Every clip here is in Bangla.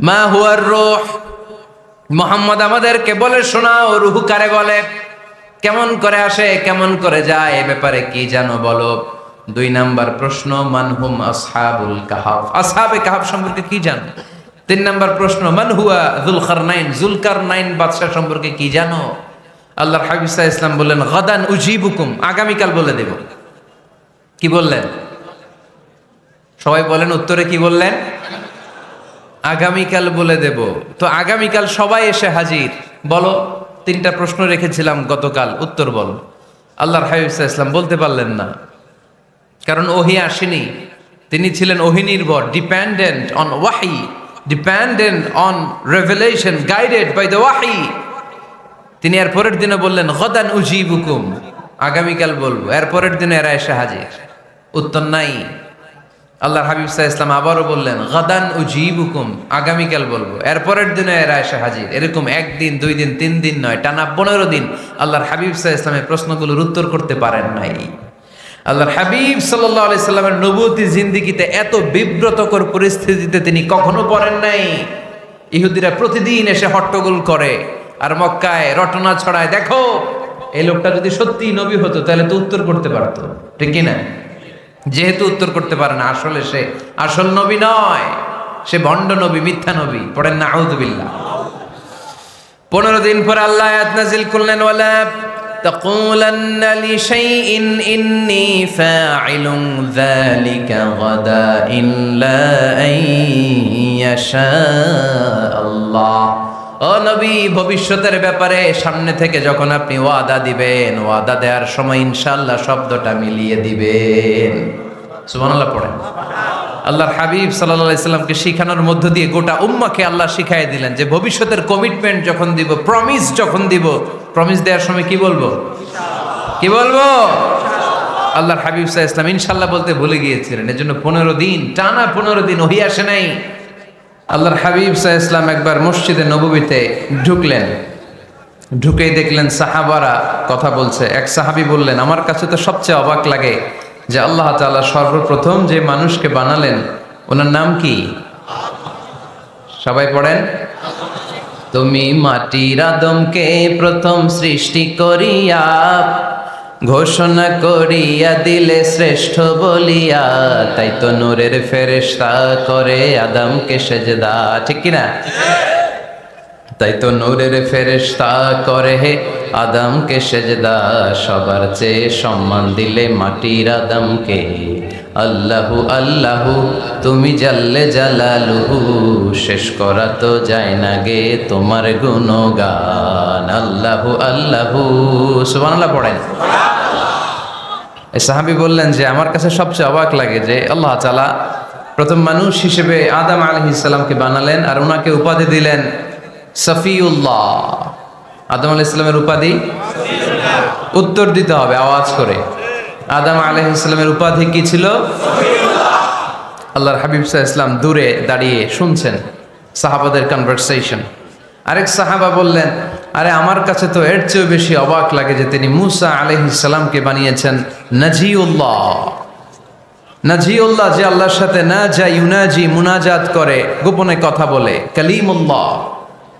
মা হুয়ার রূহ, মুহাম্মদ আমাদেরকে বলে শোনাও রূহ কারে বলে, কেমন করে আসে, কেমন করে যায়, এ ব্যাপারে কি জানো বলো। 2 নাম্বার প্রশ্ন, মানহুম আসহাবুল কাহাফ, আসহাবে কাহাফ সম্পর্কে কি জানো। 3 নাম্বার প্রশ্ন, মান হুয়া যুলকারনাইন, যুলকারনাইন বাদশা সম্পর্কে কি জানো। আল্লাহর হাবিব সাল্লাল্লাহু আলাইহি ওয়াসাল্লাম বললেন গাদান উজিবুকুম, আগামীকাল বলে দেব। কি বললেন? সবাই বলেন উত্তরে কি বললেন? আগামীকাল বলে দেব। তো আগামীকাল সবাই এসে হাজির। বলো, 3টা প্রশ্ন রেখেছিলাম গতকাল, উত্তর বলো। আল্লাহর হাবিব সাল্লাল্লাহু আলাইহি ওয়াসাল্লাম বলতে পারলেন না, কারণ ওহী আসেনি। তিনি ছিলেন ওহী নির্ভর, dependent on wahi, dependent on revelation, guided by the wahi. তিনি এর পরের দিনে বললেন গাদান উজিবুকুম, আগামীকাল বলবো। এর পরের দিনে এরা এসে হাজির, উত্তর নাই। আল্লাহর হাবিব সাল্লাল্লাহু আলাইহি ওয়াসাল্লাম আবারও বললেন গাদান উজিবুকুম, আগামীকাল বলবো। এর পরের দিনে এরা এসে হাজির। এরকম 1 দিন 2 দিন 3 দিন নয়, টানা 15 দিন আল্লাহর হাবিব সাল্লাল্লাহু আলাইহি ওয়াসাল্লামের প্রশ্নগুলোর উত্তর করতে পারেন নাই। আল্লাহর হাবিব সাল্লাল্লাহু আলাইহি সাল্লামের নবুয়তি জিন্দেগিতে এত বিব্রতকর পরিস্থিতিতে তিনি কখনো পড়েন নাই। ইহুদিরা প্রতিদিন এসে হট্টগোল করে আর মক্কায় রটনা ছড়ায়, দেখো এই লোকটা যদি সত্যি নবী হতো তাহলে তো উত্তর করতে পারতো, ঠিক কি না? যেহেতু উত্তর করতে পারে না, আসলে সে আসল নবী নয়, সে ভণ্ড নবী, মিথ্যা নবী। পড়েন না আউযুবিল্লাহ। 15 দিন পর আল্লাহ আয়াত নাযিল করলেন ওয়ালা তাকুলান্না লিশাইইন ইন্নী ফাইলুন যালিকা গাদা ইল্লা আইয়াশা আল্লাহ। ও নবী, ভবিষ্যতের ব্যাপারে সামনে থেকে যখন আপনি ওয়াদা দিবেন, ওয়াদা দেওয়ার সময় ইনশাআল্লাহ শব্দটা মিলিয়ে দিবেন। সুবহানাল্লাহ পড়েন। আল্লাহর হাবিব সাল্লাল্লাহু আলাইহি সাল্লামকে শিখানোর মধ্য দিয়ে গোটা উম্মাহকে আল্লাহ শিখাই দিলেন যে ভবিষ্যতের কমিটমেন্ট যখন দিব, প্রমিস যখন দিব, প্রমিস দেওয়ার সময় কি বলবো? কি বলবো? আল্লাহর হাবিব সাল্লাল্লাহু আলাইহি সাল্লাম ইনশাআল্লাহ বলতে ভুলে গিয়েছিলেন। এজন্য 15 দিন, টানা 15 দিন ওহী আসে নাই। আল্লাহর হাবিব সাল্লাল্লাহু আলাইহি সাল্লাম একবার মসজিদে নববীতে ঢুকলেন, ঢুকেই দেখলেন সাহাবারা কথা বলছে। এক সাহাবী বললেন, আমার কাছে তো সবচেয়ে অবাক লাগে যে আল্লাহ তাআলা সর্বপ্রথম যে মানুষকে বানালেন ওনার নাম কি? সবাই পড়েন। তুমি মাটির আদমকে প্রথম সৃষ্টি করিয়া ঘোষণা করিয়া দিলে শ্রেষ্ঠ বলিয়া, তাই তো নূরের ফেরেশতা করে আদমকে সেজদা, ঠিক কিনা? তাই তো নূরের ফেরেশতা করে হে আদমকে সেজদা, সবার চেয়ে সম্মান দিলে মাটির আদমকে। আল্লাহু আল্লাহু তুমি জাল্লে জালালুহু, শেষ করা তো যায় না গে তোমার গুণগান। আল্লাহু আল্লাহু, সুবহানাল্লাহ পড়েন। এই সাহাবী বললেন যে আমার কাছে সবচেয়ে অবাক লাগে যে আল্লাহ তাআলা প্রথম মানুষ হিসেবে আদম আলাইহিস সালামকে বানালেন আর ওনাকে উপাধি দিলেন সফিউল্লাহ। আদম আলাইহিস সালামের উপাধি উত্তর দিতে হবে আওয়াজ করে। আদম আলাইহিস সালামের উপাধি কি ছিল? আল্লাহর হাবিব সাল্লাল্লাহু আলাইহি ওয়াসাল্লাম দূরে দাঁড়িয়ে শুনছেন সাহাবাদের কনভারসেশন। আরেক সাহাবা বললেন, আরে আমার কাছে তো এর চেয়েও বেশি অবাক লাগে যে তিনি মূসা আলাইহিস সালামকে বানিয়েছেন নাজিউল্লাহ। নাজিউল্লাহ, যে আল্লাহর সাথে না যা ইউনাজি মুনাজাত করে, গোপনে কথা বলে, কালিমুল্লাহ।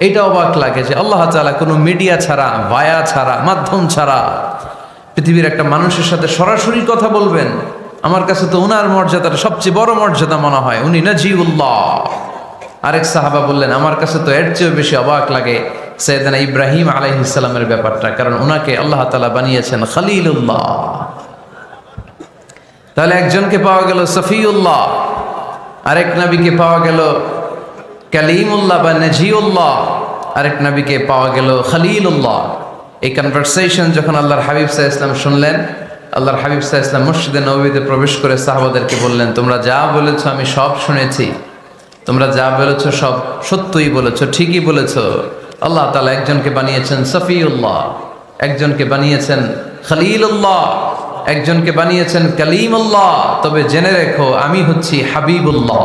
এটা অবাক লাগে যে আল্লাহ তাআলা কোনো মিডিয়া ছাড়া, ভায়া ছাড়া, মাধ্যম ছাড়া পৃথিবীর একটা মানুষের সাথে সরাসরি কথা বলবেন। আমার কাছে তো ওনার মর্যাদাটা সবচেয়ে বড় মর্যাদা মনে হয়, উনি নাজিউল্লাহ। আরেক সাহাবা বললেন, আমার কাছে তো এর চেয়েও বেশি অবাক লাগে সাইয়েদনা ইব্রাহিম আলাইহিস সালামের ব্যাপারটা, কারণ ওনাকে আল্লাহ তাআলা বানিয়েছেন খলিলুল্লাহ। তাহলে একজনকে পাওয়া গেল সফিউল্লাহ, আরেক নবীকে পাওয়া গেল কালিমুল্লাহ বা নাজিউল্লাহ, আরেক নবীকে পাওয়া গেল খলিলুল্লাহ। এই কনভারসেশন যখন আল্লাহর হাবিব সাল্লাল্লাহু আলাইহি ওয়াসাল্লাম শুনলেন, আল্লাহর হাবিব সাল্লাল্লাহু আলাইহি ওয়াসাল্লাম মসজিদে নববীতে প্রবেশ করে সাহাবাদেরকে বললেন, তোমরা যা বলেছো আমি সব শুনেছি, তোমরা যা বলেছো সব সত্যই বলেছো, ঠিকই বলেছো। আল্লাহ তাআলা একজনকে বানিয়েছেন সফিউল্লাহ, একজনকে বানিয়েছেন খলিলুল্লাহ, একজনকে বানিয়েছেন কালিমুল্লাহ। তবে জেনে রেখো আমি হচ্ছি হাবিবুল্লাহ,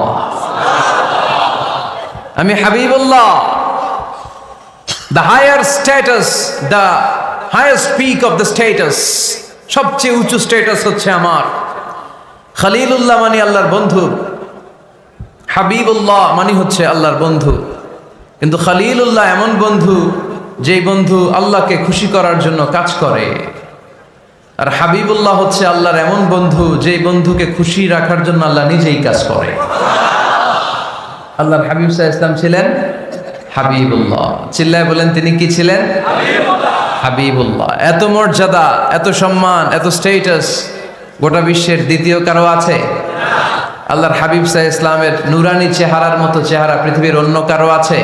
আমি Habibullah. The higher status, the highest peak of the status, সবচেয়ে উঁচু স্ট্যাটাস হচ্ছে আমার। খলিলুল্লাহ মানে আল্লাহর বন্ধু, হাবিবুল্লাহ মানে হচ্ছে আল্লাহর বন্ধু, কিন্তু খলিলুল্লাহ এমন বন্ধু যেই বন্ধু আল্লাহকে খুশি করার জন্য কাজ করে। আর হাবিবুল্লাহ হচ্ছে আল্লাহর এমন বন্ধু যেই বন্ধুকে খুশি রাখার জন্য আল্লাহ নিজেই কাজ করে। আল্লাহর হাবিব সাল্লাল্লাহু আলাইহি ওয়াসাল্লাম ছিলেন হাবিবুল্লাহ। চিল্লায় বলেন তিনি কি ছিলেন? হাবিবুল্লাহ। এত মর্যাদা, এত সম্মান, এত স্টেটাস গোটা বিশ্বের দ্বিতীয় কারো আছে? আল্লাহর হাবিব সাল্লাল্লাহু আলাইহি ওয়াসাল্লামের নুরানি চেহারার মতো চেহারা পৃথিবীর অন্য কারো আছে?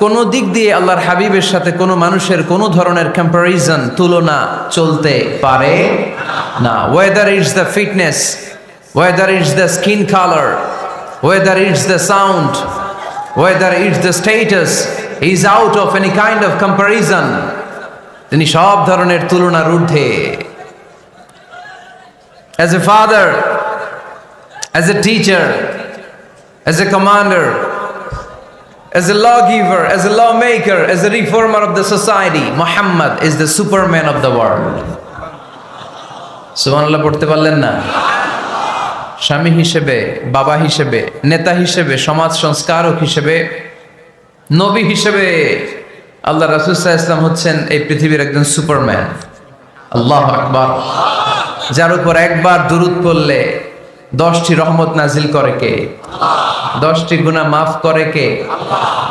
কোন দিক দিয়ে আল্লাহর হাবিবের সাথে কোনো মানুষের কোনো ধরনের কম্পারিজন, তুলনা চলতে পারে না। Whether it's the fitness, whether it's the skin colour, whether it's the sound, whether it's the status, he is out of any kind of comparison. তিনি সব ধরনের তুলনার ঊর্ধ্বে। As a father, as a teacher, as a commander, as a lawgiver, as a lawmaker, as a reformer of the society, Muhammad is the superman of the world. সুবহানাল্লাহ পড়তে পারলেন না? স্বামী হিসেবে, বাবা হিসেবে, নেতা হিসেবে, সমাজ সংস্কারক হিসেবে, নবী হিসেবে আল্লাহ রাসূল সাল্লাল্লাহু আলাইহি ওয়াসাল্লাম হচ্ছেন এই পৃথিবীর একজন সুপারম্যান। আল্লাহু আকবার। যার উপর একবার দুরূদ পড়লে 10টি রহমত নাজিল করে কে? 10টি গুনাহ মাফ করে কে?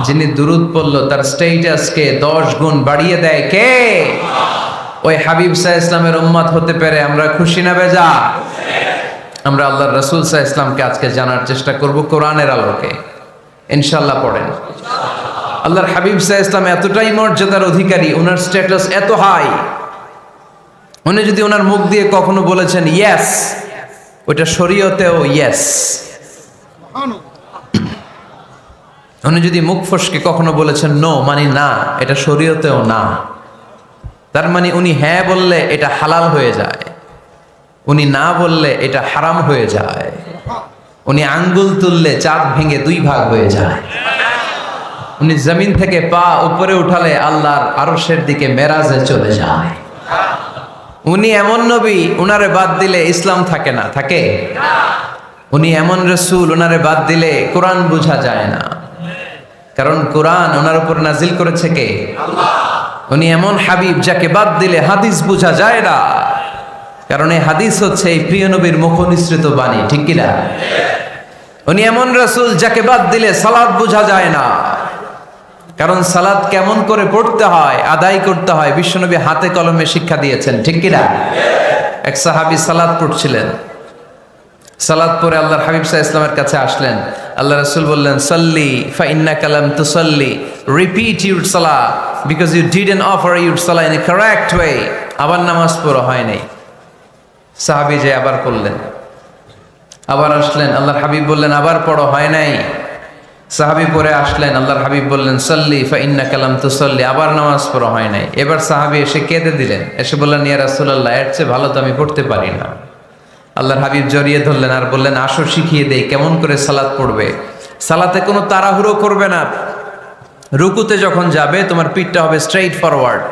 যিনি দুরূদ পড়ল তার স্ট্যাটাসকে 10 গুণ বাড়িয়ে দেয় কে? ওই হাবিব সাল্লাল্লাহু আলাইহি ওয়াসাল্লামের উম্মত হতে পেরে আমরা খুশি না বেজা? আমরা আল্লাহর রাসূল সাল্লাল্লাহু আলাইহি ওয়াসাল্লামকে আজকে জানার চেষ্টা করব কোরআনের আলোকে। ইনশাআল্লাহ পড়েন। আল্লাহর হাবিব সাল্লাল্লাহু আলাইহি ওয়াসাল্লাম এতটাই মর্যাদার অধিকারী, ওনার স্ট্যাটাস এত হাই, উনি যদি ওনার মুখ দিয়ে কখনো বলেছেন ইয়েস, ওইটা শরীয়তেও ইয়েস। উনি যদি মুখ ফসকে কখনো বলেছেন নো, মানে না, এটা শরীয়তেও না। তার মানে উনি হ্যাঁ বললে এটা হালাল হয়ে যায়, উনি না বললে এটা হারাম হয়ে যায়। উনি আঙ্গুল তুললে চাঁদ ভেঙে 2 ভাগ হয়ে যায়। উনি জমিন থেকে পা উপরে উঠালে আল্লাহর আরশের দিকে মেরাজে চলে যায়। উনি এমন নবী, উনারে বাদ দিলে ইসলাম থাকে না, থাকে? উনি এমন রাসূল, উনারে বাদ দিলে কোরআন বোঝা যায় না, কারণ কোরআন ওনার উপর নাজিল করেছে কে? আল্লাহ। উনি এমন হাবিব যাকে বাদ দিলে হাদিস বোঝা যায় না, কারণ এই হাদিস হচ্ছে এই প্রিয় নবীর মুখনিসৃত বাণী, ঠিক কি না? উনি এমন রাসূল যাকে বাদ দিলে সালাত বোঝা যায় না, কারণ সালাত কেমন করে পড়তে হয়, আদায় করতে হয় বিশ্বনবী হাতে কলমে শিক্ষা দিয়েছেন, ঠিক কি না? এক সাহাবী সালাত পড়ছিলেন, সালাত পড়ে আল্লাহর হাবিব সাল্লাল্লাহু আলাইহি ওয়াসাল্লামের কাছে আসলেন। আল্লাহ রাসূল বললেন সাল্লি ফা ইন্নাকা লাম তুসাল্লি, রিপিট ইউর সালাহ because you didn't offer your সালাহ ইন এ কারেক্ট ওয়ে। আবার নামাজ পড়া হয় নাই। সাহাবী যে আবার পড়লেন, আবার আসলেন, আল্লাহর হাবিব বললেন আবার পড়া হয় নাই। সাহাবী পরে আসলেন, আল্লাহর হাবিব বললেন সাল্লি ফা ইন্নাকা লাম তুসাল্লি, আবার নামাজ পড়া হয় নাই। এবার সাহাবী এসে কেঁদে দিলেন, এসে বললেন ইয়া রাসূলুল্লাহ, এর চেয়ে ভালো তো আমি পড়তে পারি না। আল্লাহর হাবিব জড়িয়ে ধরলেন আর বললেন আসো শিখিয়ে দেই কেমন করে সালাত পড়বে। সালাতে কোনো তাড়াহুড়ো করবে না। রুকুতে যখন যাবে তোমার পিঠটা হবে স্ট্রেইট ফরওয়ার্ড,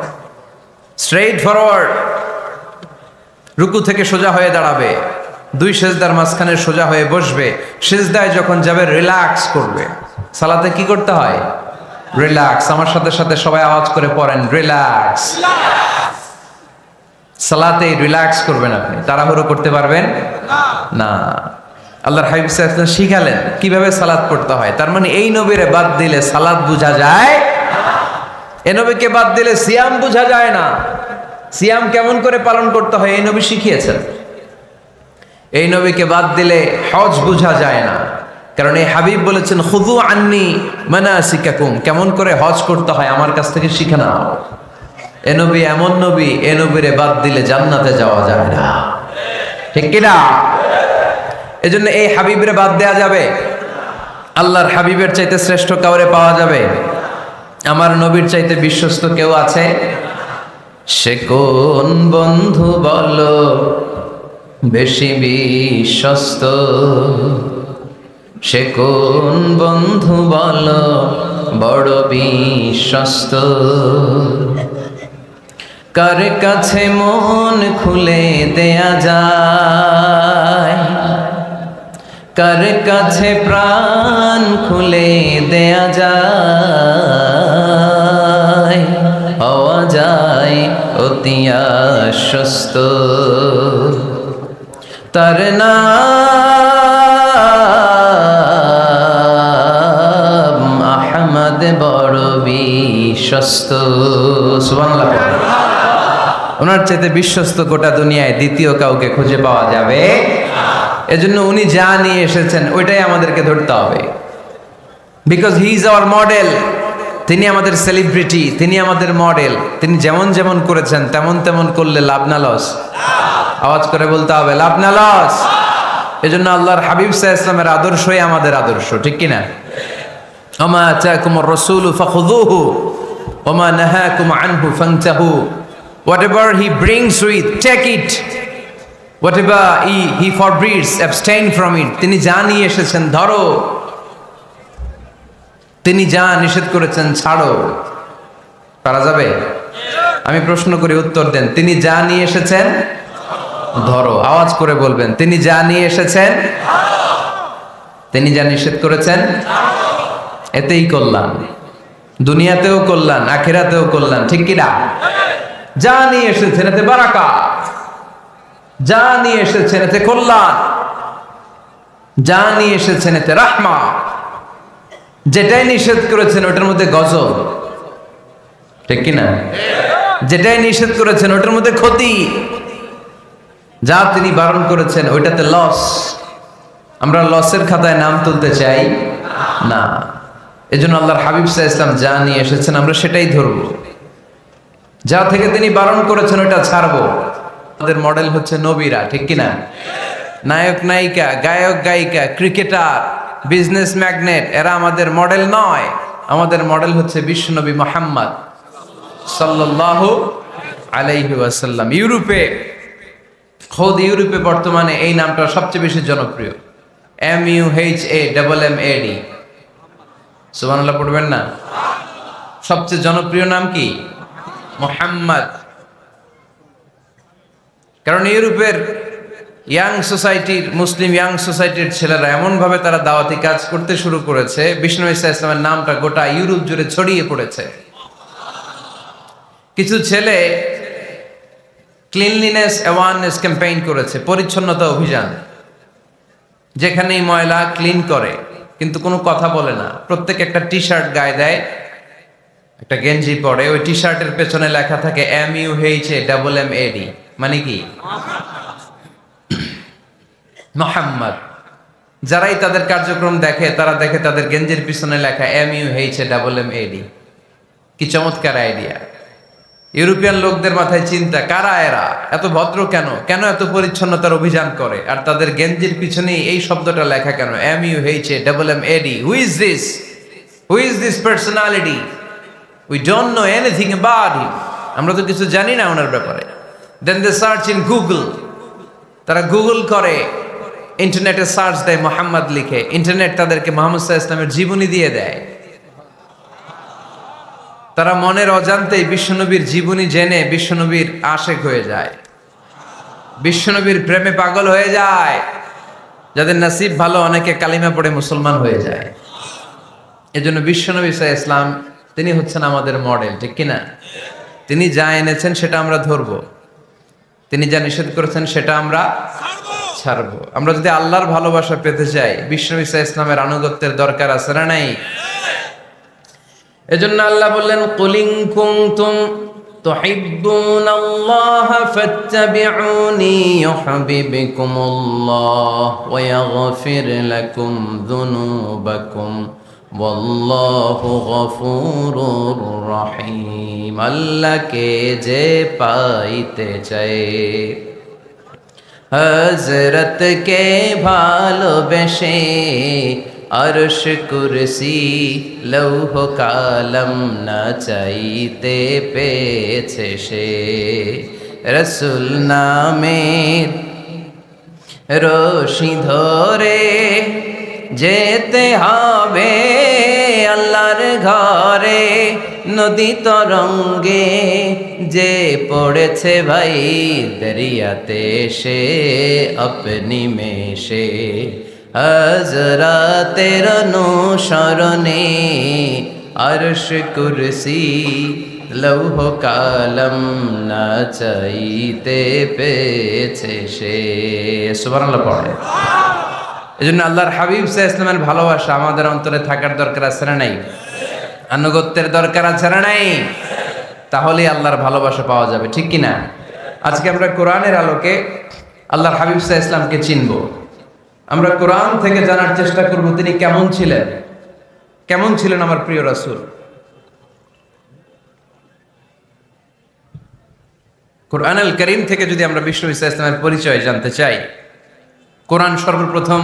স্ট্রেইট ফরওয়ার্ড। রুকু থেকে সোজা হয়ে দাঁড়াবে, 2 সেজদার মাঝখানে সোজা হয়ে বসবে। সেজদায় যখন যাবে রিল্যাক্স করবে। সালাতে কি করতে হয়? রিল্যাক্স। আমার সাথে সাথে সবাই আওয়াজ করে পড়েন রিল্যাক্স। সালাতে রিল্যাক্স করবেন, আপনি তাড়াহুড়ো করতে পারবেন না। আল্লাহর হাবিব সাল্লাল্লাহু আলাইহি ওয়াসাল্লাম শিখালেন কিভাবে সালাত পড়তে হয়। তার মানে এই নবীরে বাদ দিলে সালাত বোঝা যায়, এই নবীকে বাদ দিলে সিয়াম বোঝা যায় না। সিয়াম কেমন করে পালন করতে হয় এই নবী শিখিয়েছেন। এই নবীকে বাদ দিলে হজ বোঝা যায় না, কারণ এই হাবিব বলেছেন খুযু আন্নী মানাসিকাকুম, কেমন করে হজ করতে হয় আমার কাছ থেকে শিখে নাও। এ নবী এমন নবী, এ নবীরে বাদ দিলে জান্নাতে যাওয়া যায় না, ঠিক কিনা? এজন্য এই হাবিবের বাদ দেয়া যাবে? আল্লাহর হাবিবের চাইতে শ্রেষ্ঠ কাউরে পাওয়া যাবে? আমার নবীর চাইতে বিশ্বস্ত কেউ আছে? সে কোন বন্ধু বলো বেশি বিশ্বস্ত, সে কোন বন্ধু বলো বড় বিশ্বস্ত, কার কাছে মন খুলে দেয়া যায়, কার কাছে প্রাণ খুলে দেয়া যায়, হওয়া যায় অতি আশ্বস্ত। তার নাম আহমদ বড় বিশ্বস্ত। সুবহানাল্লাহ। ওনার চাইতে বিশ্বস্ত গোটা দুনিয়ায় দ্বিতীয় কাউকে খুঁজে পাওয়া যাবে। এজন্য উনি যা নিয়ে এসেছেন ওইটাই আমাদেরকে ধরতে হবে, because he is our model. তিনি আমাদের সেলিব্রিটি, তিনি আমাদের মডেল। তিনি যেমন যেমন করেছেন তেমন তেমন করলে লাভ না লস? আওয়াজ করে বলতে হবে, লাভ না লস? এজন্য আল্লাহর হাবিব সাল্লাল্লাহু আলাইহি ওয়াসাল্লামের আদর্শই আমাদের আদর্শ, ঠিক কিনা? ওমা আতাকুমুর রাসূলু ফাখুযুহু ওমা নাহাকুম আনহু ফান্তাহু। Whatever he brings with, take it. Whatever he forbids, abstain from it. তিনি যা নিয়ে এসেছেন ধরো, তিনি যা নিষেধ করেছেন ছাড়ো। পারা যাবে? আমি প্রশ্ন করি, উত্তর দেন। তিনি যা নিয়ে এসেছেন ধরো। আওয়াজ করে বলবেন, তিনি যা নিয়ে এসেছেন, তিনি যা নিষেধ করেছেন, এতেই কল্যাণ। দুনিয়াতেও কল্যাণ, আখিরাতেও কল্যাণ, ঠিক কিনা? যা নিয়ে এসেছেন এতে বারাকাত, যা নিয়ে এসেছেন এতে কল্যাণ, যা নিয়ে এসেছেন এতে রাহমা। যেটাই নিষেধ করেছেন ওটার মধ্যে গজব, ঠিক কিনা? যেটাই নিষেধ করেছেন ওটার মধ্যে ক্ষতি, যা তিনি বারণ করেছেন ওইটাতে লস। আমরা লসের খাতায় নাম তুলতে চাই না। এজন্য আল্লাহর হাবিব সাল্লাল্লাহু আলাইহি ওয়াসাল্লাম যা নিয়ে এসেছেন আমরা সেটাই ধরবো। যা থেকে তিনি বারণ করেছেন ওটা ছাড়বো। আমাদের মডেল হচ্ছে নবীরা, ঠিক কিনা? নায়ক নায়িকা, গায়ক গায়িকা, ক্রিকেটার, বিজনেস ম্যাগনেট, এরা আমাদের মডেল নয়। আমাদের মডেল হচ্ছে বিশ্বনবী মুহাম্মদ সাল্লাল্লাহু আলাইহি ওয়াসাল্লাম। ইউরোপে, খোদ ইউরোপে বর্তমানে এই নামটা সবচেয়ে বেশি জনপ্রিয়, MUHAMMAD। সুবহানাল্লাহ পড়বেন না? সবচেয়ে জনপ্রিয় নাম কি? মুহাম্মদ। কারণ ইউরোপের ইয়াং সোসাইটির, মুসলিম ইয়াং সোসাইটির ছেলেরা এমন ভাবে তারা দাওয়াতি কাজ করতে শুরু করেছে, বিষ্ণু ঈসা ইসলামের নামটা গোটা ইউরোপ জুড়ে ছড়িয়ে পড়েছে। কিছু ছেলে ক্লিনলিনেস অ্যাওয়ারনেস ক্যাম্পেইন করেছে, পরিচ্ছন্নতা অভিযান। যেখানেই ময়লা ক্লিন করে, কিন্তু কোনো কথা বলে না। প্রত্যেক একটা টি শার্ট গায়ে দেয়, একটা গেঞ্জি পরে, ওই টি শার্টের পেছনে লেখা থাকে MUHAMMAD, মানে কি? মুহাম্মদ। যারাই তাদের কার্যক্রম দেখে তারা দেখে তাদের গেঞ্জির পিছনে লেখা MUHAMMAD। কি চমৎকার আইডিয়া! ইউরোপিয়ান লোকদের মাথায় চিন্তা, কারা এরা, এত ভদ্র কেন, কেন এত পরিচ্ছন্নতার অভিযান করে, আর তাদের গেঞ্জির পিছনে এই শব্দটা লেখা কেন, MUHAMMAD? Who is this? Who is this personality? We don't know anything about him. আমরা তো কিছু জানি না ওনার ব্যাপারে। Then they search in Google. তারা গুগল করে, ইন্টারনেটে সার্চ দেয়, মোহাম্মদ লিখে। ইন্টারনেট তাদেরকে মুহাম্মদ সাল্লাল্লাহু আলাইহি ওয়াসাল্লামের জীবনী দিয়ে দেয়। তারা মনের অজান্তেই বিশ্বনবীর জীবনী জেনে বিশ্বনবীর আশেক হয়ে যায়, বিশ্বনবীর প্রেমে পাগল হয়ে যায়। যাদের নসিব ভালো, অনেকে কালিমা পড়ে মুসলমান হয়ে যায়। এজন্য বিশ্বনবী সাল্লাল্লাহু আলাইহি ওয়াসাল্লাম তিনি হচ্ছেন আমাদের মডেল, ঠিক কিনা? তিনি যা এনেছেন সেটা আমরা ধরবো, তিনি যা নিষেধ করেছেন সেটা আমরা ছাড়বো। আমরা যদি আল্লাহর ভালোবাসা পেতে চাই, বিশ্বনবী সাল্লাল্লাহু আলাইহি ওয়াসাল্লামের আনুগত্যের দরকার আছে না নাই? এজন্য আল্লাহ বললেন, কুল ইন কুনতুম তুহিব্বুনাল্লাহা ফাত্তাবিউনি ইউহিব্বুকুমুল্লাহ ওয়া ইয়াগফির লাকুম যুনুবাকুম ওয়াল্লাহু গফুরুর রহিম। আল্লাহকে যে পাইতে চায়, হযরতকে ভালোবেসে আরশ কুরসি লৌহ কালম না চাইতে পেয়েছে সে। রসুল নামের রশি ধরে যেতে হবে আল্লাহর ঘরে। নদী তরঙ্গে যে পড়েছে ভাই দরিয়াতে, সে আপনি মেশে আজ রাতের অনুসরণে আরশ কুরসি লৌহ কালম না চাইতে পেয়েছে সে। সুবহানাল্লাহ পড়ে। এজন্য আল্লাহর হাবিব সাল্লাল্লাহু আলাইহি ওয়াসাল্লামের ভালোবাসা আমাদের অন্তরে থাকার দরকার আছে না নাই? আনুগত্যের দরকার আছে না নাই? তাহলেই আল্লাহর ভালোবাসা পাওয়া যাবে, ঠিক কি না? আজকে আমরা কোরআনের আলোকে আল্লাহর হাবিব সাল্লাল্লাহু আলাইহি ওয়াসাল্লামকে চিনব। আমরা কোরআন থেকে জানার চেষ্টা করব তিনি কেমন ছিলেন, কেমন ছিলেন আমার প্রিয় রাসূল। কোরআনুল কারীম থেকে যদি আমরা বিষ্ণু ঈসা ইসলামের পরিচয় জানতে চাই, কোরআন সর্বপ্রথম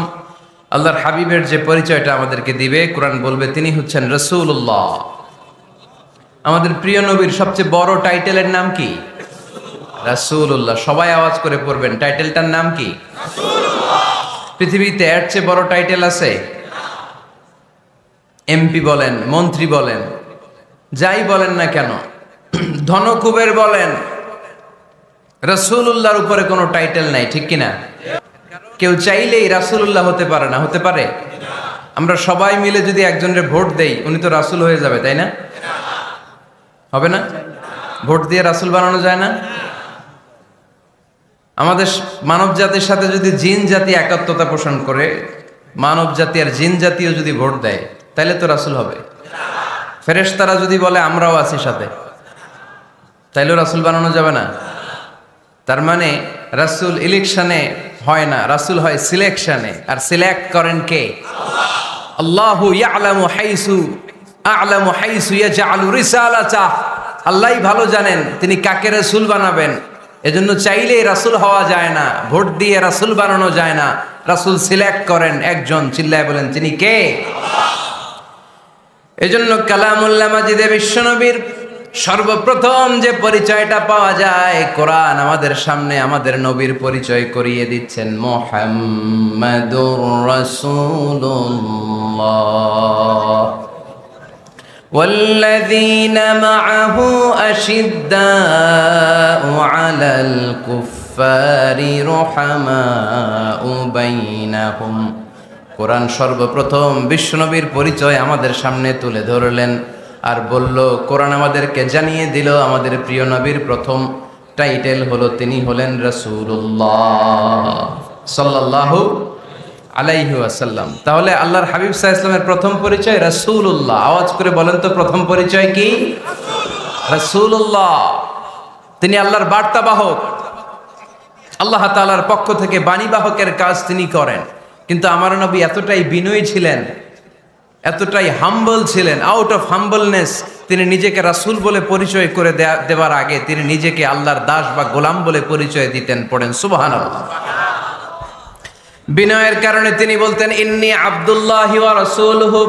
আল্লাহর হাবিবের যে পরিচয়টা আমাদেরকে দিবে, কোরআন বলবে তিনি হচ্ছেন রাসূলুল্লাহ। আমাদের প্রিয় নবীর সবচেয়ে বড় টাইটেলের নাম কি? রাসূলুল্লাহ। সবাই আওয়াজ করে পড়বেন, টাইটেলটার নাম কি? পৃথিবীতে এর চেয়ে বড় টাইটেল আছে? এমপি বলেন, মন্ত্রী বলেন, যাই বলেন না কেন, ধনকুবের বলেন, রাসূলুল্লাহর উপরে কোনো টাইটেল নাই, ঠিক কিনা? কেউ চাইলেই রাসূলুল্লাহ হতে পারে না, হতে পারে? আমরা সবাই মিলে যদি একজনের ভোট দেই, উনি তো রাসূল হয়ে যাবে, তাই না? হবে না? ভোট দিয়ে রাসূল বানানো যায় না? আমাদের মানব জাতির সাথে যদি জিন জাতি একাত্মতা পোষণ করে, মানব জাতি আর জিন জাতিও যদি ভোট দেয়, তাহলে তো রাসূল হবে। ফেরেশতারা যদি বলে আমরাও আছি সাথে, তাইলেও রাসূল বানানো যাবে না। তার মানে রাসূল ইলেকশনে হয় না, রাসূল হয় সিলেকশনে। আর সিলেক্ট করেন কে? আল্লাহু ইয়ালামু হাইসু ইয়াজআলু রিসালাতাহ। আল্লাহই ভালো জানেন তিনি কাকে রাসূল বানাবেন। এজন্য চাইলেই রাসূল হওয়া যায় না, ভোট দিয়ে রাসূল বানানো যায় না। রাসূল সিলেক্ট করেন একজন, চিল্লায় বলেন তিনি কে? এজন্য কালামুল্লাহ মাজিদে বিশ্বনবীর সর্বপ্রথম যে পরিচয়টা পাওয়া যায়, কোরআন আমাদের সামনে আমাদের নবীর পরিচয় করিয়ে দিচ্ছেন, মুহাম্মাদুর রাসূলুল্লাহ ওয়াল্লাযীনা মাআহু আশিদ্দাউ আলাল কুফফারি রুহামাউ বাইনাহুম। কোরআন সর্বপ্রথম বিশ্বনবীর পরিচয় আমাদের সামনে তুলে ধরলেন আর বলল, কোরআন আমাদেরকে জানিয়ে দিল আমাদের প্রিয় নবীর প্রথম টাইটেল হলো তিনি হলেন রাসূলুল্লাহ সাল্লাল্লাহু আলাইহি ওয়াসাল্লাম। তাহলে আল্লাহর হাবিব সাল্লাল্লাহু আলাইহি ওয়াসাল্লামের প্রথম পরিচয় রাসূলুল্লাহ। আওয়াজ করে বলেন তো প্রথম পরিচয় কি? রাসূলুল্লাহ। তিনি আল্লাহর বার্তাবাহক, আল্লাহ তাআলার পক্ষ থেকে বাণীবাহকের কাজ তিনি করেন। কিন্তু আমার নবী এতটাই বিনয়ী ছিলেন, এতটাই হাম্বল ছিলেন, আউট অফ হাম্বলনেস তিনি নিজেকে রাসূল বলে পরিচয় করে দেওয়ার আগে তিনি নিজেকে আল্লাহর দাস বা গোলাম বলে পরিচয় দিতেন। পড়েন সুবহানাল্লাহ। বিনয়ের কারণে তিনি বলতেন, ইন্নী আব্দুল্লাহি ওয়া রাসূলুহু,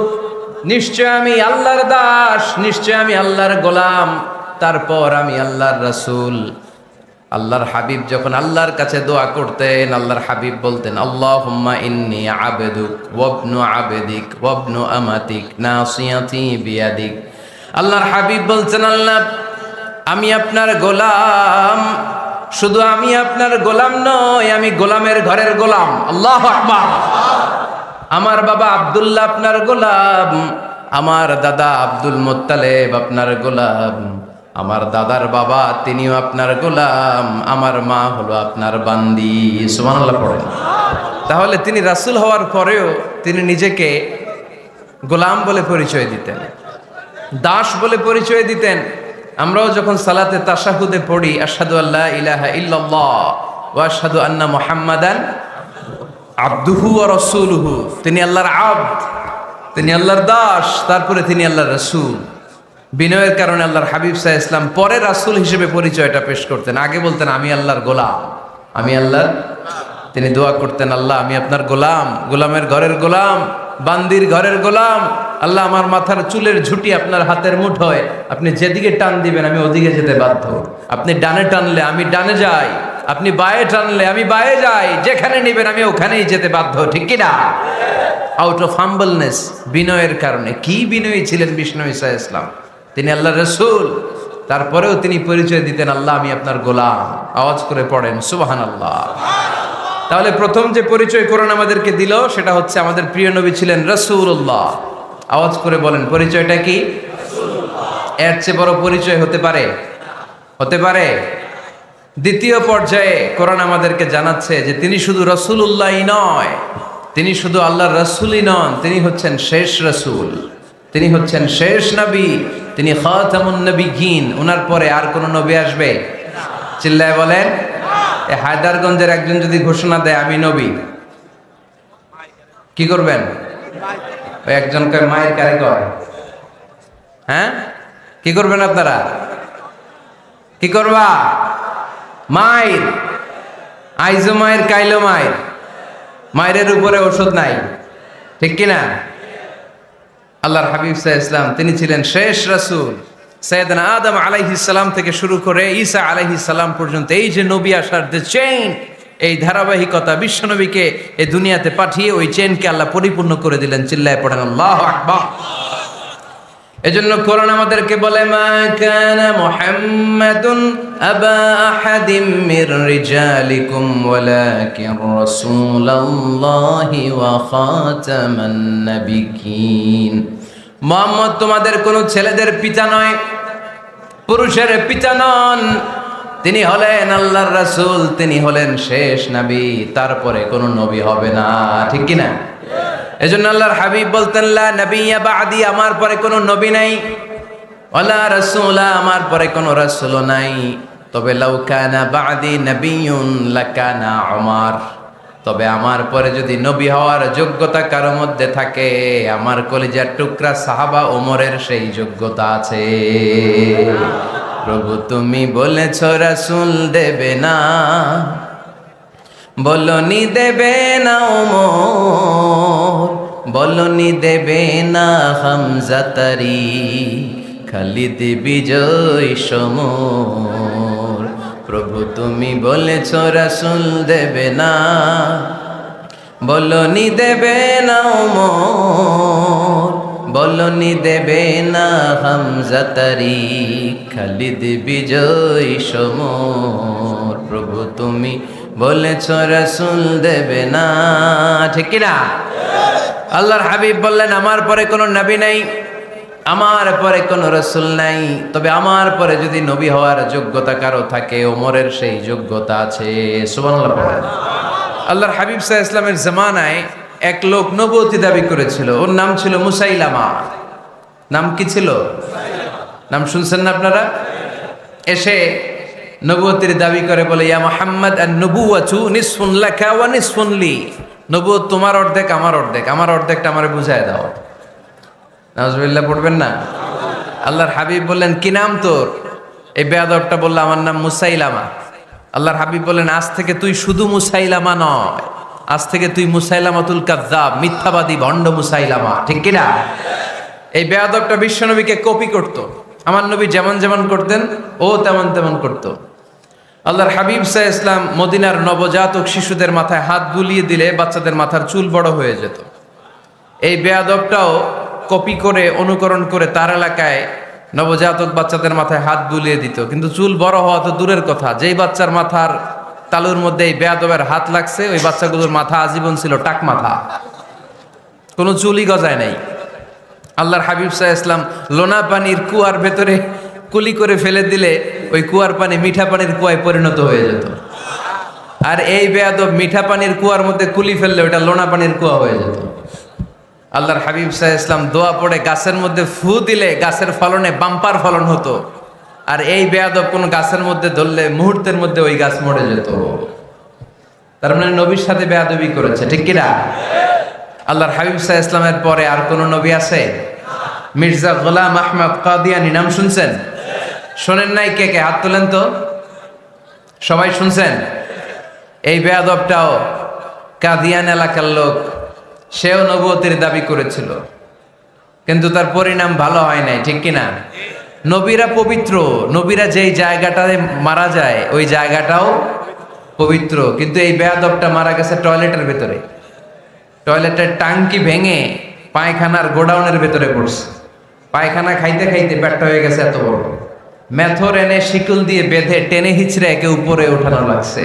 নিশ্চয় আমি আল্লাহর দাস, নিশ্চয় আমি আল্লাহর গোলাম, তারপর আমি আল্লাহর রাসূল। আল্লাহর হাবিব যখন আল্লাহর কাছে দোয়া করতেন, আল্লাহর হাবিব বলতেন, আল্লাহুম্মা ইন্নী আবদুক ওয়া ইবনু আবদিক ওয়া ইবনু আমাতিক নাসিয়াতি বিয়াদিক। আল্লাহর হাবিব বলছেন, আল্লাহ আমি আপনার গোলাম, শুধু আমি আপনার গোলাম নয়, আমি গোলামের ঘরের গোলাম। আল্লাহু আকবার। আমার বাবা আব্দুল্লাহ আপনার গোলাম, আমার দাদা আব্দুল মুত্তালিব আপনার গোলাম, আমার দাদার বাবা তিনিও আপনার গোলাম, আমার মা হলো আপনার বান্দি। সুবহানাল্লাহ পড়েন। তাহলে তিনি রাসূল হওয়ার পরেও তিনি নিজেকে গোলাম বলে পরিচয় দিতেন, দাস বলে পরিচয় দিতেন। আমরাও যখন সালাতে তাশাহুদে পড়ি, আশহাদু আল্লা ইলাহা ইল্লাল্লাহ ওয়া আশহাদু আন্না মুহাম্মাদান আবদুহু ওয়া রাসূলুহু, তিনি আল্লাহর আবদ, তিনি আল্লাহর দাস, তারপরে তিনি আল্লাহর রাসূল। বিনয়ের কারণে আল্লাহর হাবিব সাল্লাল্লাহু আলাইহি ওয়াসাল্লাম পরে রাসূল হিসেবে পরিচয়টা পেশ করতেন। আগে বলতেন আমি আল্লাহর গোলাম, আমি আল্লাহর। তিনি দোয়া করতেন, আল্লাহ আমি আপনার গোলাম, গোলামের ঘরের গোলাম, বান্দির ঘরের গোলাম। আল্লাহ আমার মাথার চুলের ঝুঁটি আপনার হাতের মুঠোয়, আপনি যেদিকে টান দিবেন আমি ওদিকে যেতে বাধ্য। আপনি ডানে টানলে আমি ডানে যাই, আপনি বায়ে টানলে আমি বায়ে যাই, যেখানে নিবেন আমি ওখানেই যেতে বাধ্য, ঠিক কি না? আউট অফ হাম্বলনেস, বিনয়ের কারণে। কি বিনয়ী ছিলেন বিষ্ণু ঈসা ইসলাম, তিনি আল্লাহর রাসূল, তারপরেও তিনি পরিচয় দিতেন, আল্লাহ আমি আপনার গোলাম। আওয়াজ করে পড়েন সুবহানাল্লাহ। তাহলে প্রথম যে পরিচয় কোরআন আমাদেরকে দিল সেটা হচ্ছে আমাদের প্রিয় নবী ছিলেন রাসূলুল্লাহ। আওয়াজ করে বলেন পরিচয়টা কি? এর চেয়ে বড় পরিচয় হতে পারে? হতে পারে? দ্বিতীয় পর্যায়ে কোরআন আমাদেরকে জানাচ্ছে যে তিনি শুধু রাসূলুল্লাহই নয়, তিনি শুধু আল্লাহর রাসূলই নন, তিনি হচ্ছেন শেষ রাসূল, তিনি হচ্ছেন শেষ নবী, তিনি খাতামুন নবিয়্যিন। ওনার পরে আর কোন নবী আসবে? চিল্লায় বলেন। এই হায়দারগঞ্জের একজন যদি ঘোষণা দেয় আমি নবী, কি করবেন? ওই একজন কয় মায়ের কারে কয়, হ্যাঁ কি করবেন আপনারা? কি করবা? মায়ের আইজো মায়ের কাইলো মায়ের, মায়ের উপরে ওষুধ নাই, ঠিক কিনা? আল্লাহর হাবিব সাল্লাল্লাহু আলাইহি ওয়াসাল্লাম তিনি ছিলেন শেষ রাসূল। সাইয়েদনা আদম আলাইহিস সালাম থেকে শুরু করে ঈসা আলাইহিস সালাম পর্যন্ত এই যে নবী আসার যে চেইন, এই ধারাবাহিকতা, বিশ্ব নবীকে এই দুনিয়াতে পাঠিয়ে ওই চেইনকে আল্লাহ পরিপূর্ণ করে দিলেন। চিল্লায় পড়েন আল্লাহু আকবার। এজন্য কোরআন আমাদেরকে বলে মা কানা মুহাম্মাদুন আবা আহাদিম মির রিজালিকুম ওয়ালাকিন রাসূলুল্লাহি ওয়া খাতামান নাবিয়্যিন। মুহাম্মদ তোমাদের কোনো ছেলেদের পিতা নয়, পুরুষের পিতা নন, তিনি হলেন আল্লাহর রাসূল, তিনি হলেন শেষ নবী, তারপরে কোনো নবী হবে না, ঠিক কি না? এজন্য আল্লাহর হাবিব বলতেন লা নবিয়্যা বা'দি, আমার পরে কোনো নবী নাই, ওয়ালা রাসূলা, আমার পরে কোনো রাসূলও নাই। তবে লাউ কানা বা'দি নবিয়্যুন লাকানা উমর, তবে আমার পরে যদি নবী হওয়ার যোগ্যতা কারো মধ্যে থাকে, আমার কলিজার টুকরা সাহাবা ওমরের সেই যোগ্যতা আছে। প্রভু তুমি বলেছ রাসূল দেবে না, বলনি দেবে না ওমর, বলনি দেবে না হামজা তারি, খালিদ বিজয় সমর। প্রভু তুমি বলেছ রাসূল দেবে না, বলনি দেবে না ওমর, বলনি দেবে না হামজা তারি, খালিদ বিজয় সমর। প্রভু তুমি বলেছ রাসূল দেবে না, ঠিক কি না? আল্লাহর হাবিব বললেন আমার পরে কোনো নবী নাই, আমার পরে কোনো রাসূল নাই, তবে আমার পরে যদি নবী হওয়ার যোগ্যতা কারো থাকে, ওমরের সেই যোগ্যতা আছে। সুবহানাল্লাহ পড়েন। আল্লাহর হাবিব সাল্লাল্লাহু আলাইহি ওয়াসাল্লামের জামানায় এক লোক নবুয়তি দাবি করেছিল, ওর নাম ছিল মুসাইলামা। নাম কি ছিল? নাম শুনছেন না আপনারা? এসে নবুয়তির দাবি করে বলে ইয়া মুহাম্মদ আন-নবুওয়াতু নিসফুন লাকা ওয়া নিসফুন লি, নবুয়ত তোমার অর্ধেক আমার অর্ধেক, আমার অর্ধেকটা আমারে বুঝায় দাও। নাউজুবিল্লাহ পড়বেন না? আল্লাহর হাবিব বললেন কি নাম তোর? এই বেয়াদবটা বলল আমার নাম মুসাইলামা। আল্লাহর হাবিব বললেন আজ থেকে তুই শুধু মুসাইলামা নয়, আজ থেকে তুই মুসাইলামাতুল কাযযাব, মিথ্যাবাদী ভণ্ড মুসাইলামা, ঠিক কি না? এই বেয়াদবটা বিশ্বনবীকে কপি করত, আমার নবী যেমন যেমন করতেন ও তেমন তেমন করত। আল্লাহর হাবিব সাল্লাল্লাহু আলাইহি ওয়াসাল্লাম মদিনার নবজাতক শিশুদের মাথায় হাত বুলিয়ে দিলে বাচ্চাদের মাথার চুল বড় হয়ে যেত। এই বেয়াদবটাও কপি করে অনুকরণ করে তার এলাকায় নবজাতক বাচ্চাদের মাথায় হাত বুলিয়ে দিত, কিন্তু চুল বড় হওয়া তো দূরের কথা, যেই বাচ্চার মাথার তালুর মধ্যে এই বেয়াদবের হাত লাগছে ওই বাচ্চাগুলোর মাথা আজীবন ছিল টাক মাথা, কোনো চুলই গজায় নাই। আল্লাহর হাবিব সাল্লাল্লাহু আলাইহি ওয়াসাল্লাম লোনা পানির কুয়ার ভেতরে কুলি করে ফেলে দিলে ওই কুয়ার পানি মিঠা পানির কুয়ায় পরিণত হয়ে যেত। আর এই বেয়াদব মিঠা পানির কুয়ার মধ্যে কুলি ফেললে ওটা লোনা পানির কুয়া হয়ে যেত। আল্লাহর হাবিব সাল্লাল্লাহু আলাইহি ওয়াসাল্লাম দোয়া পড়ে গাছের মধ্যে ফু দিলে গাছের ফলনে বাম্পার ফলন হতো, আর এই বেয়াদব কোন গাছের মধ্যে ধরলে মুহূর্তের মধ্যে ওই গাছ মরে যেত। তার মানে নবীর সাথে বেয়াদবি করেছে, ঠিক কিনা? আল্লাহর হাবিব সাল্লাল্লাহু আলাইহি ওয়াসাল্লামের পরে আর কোন নবী আছে? মির্জা গোলাম আহমদ কাদিয়ানী নাম শুনছেন? শোনেন নাই? কে কে হাত তোলেন তো, সবাই শুনছেন? এই বেয়াদবটাও কাদিয়ান এলাকার লোক, সেও নবুয়তের দাবি করেছিল, কিন্তু তার পরিণাম ভালো হয় নাই, ঠিক কিনা? নবীরা পবিত্র, নবীরা যেই জায়গাটায় মারা যায় ওই জায়গাটাও পবিত্র, কিন্তু এই বেয়াদবটা মারা গেছে টয়লেটের ভেতরে, টয়লেটের টাঙ্কি ভেঙে পায়খানার গোডাউনের ভেতরে পড়ছে, পায়খানা খাইতে খাইতে পেটটা হয়ে গেছে এত বড়, মেথর এনে শিকল দিয়ে বেঁধে টেনে হিচড়ে একে উপরে ওঠানো লাগছে।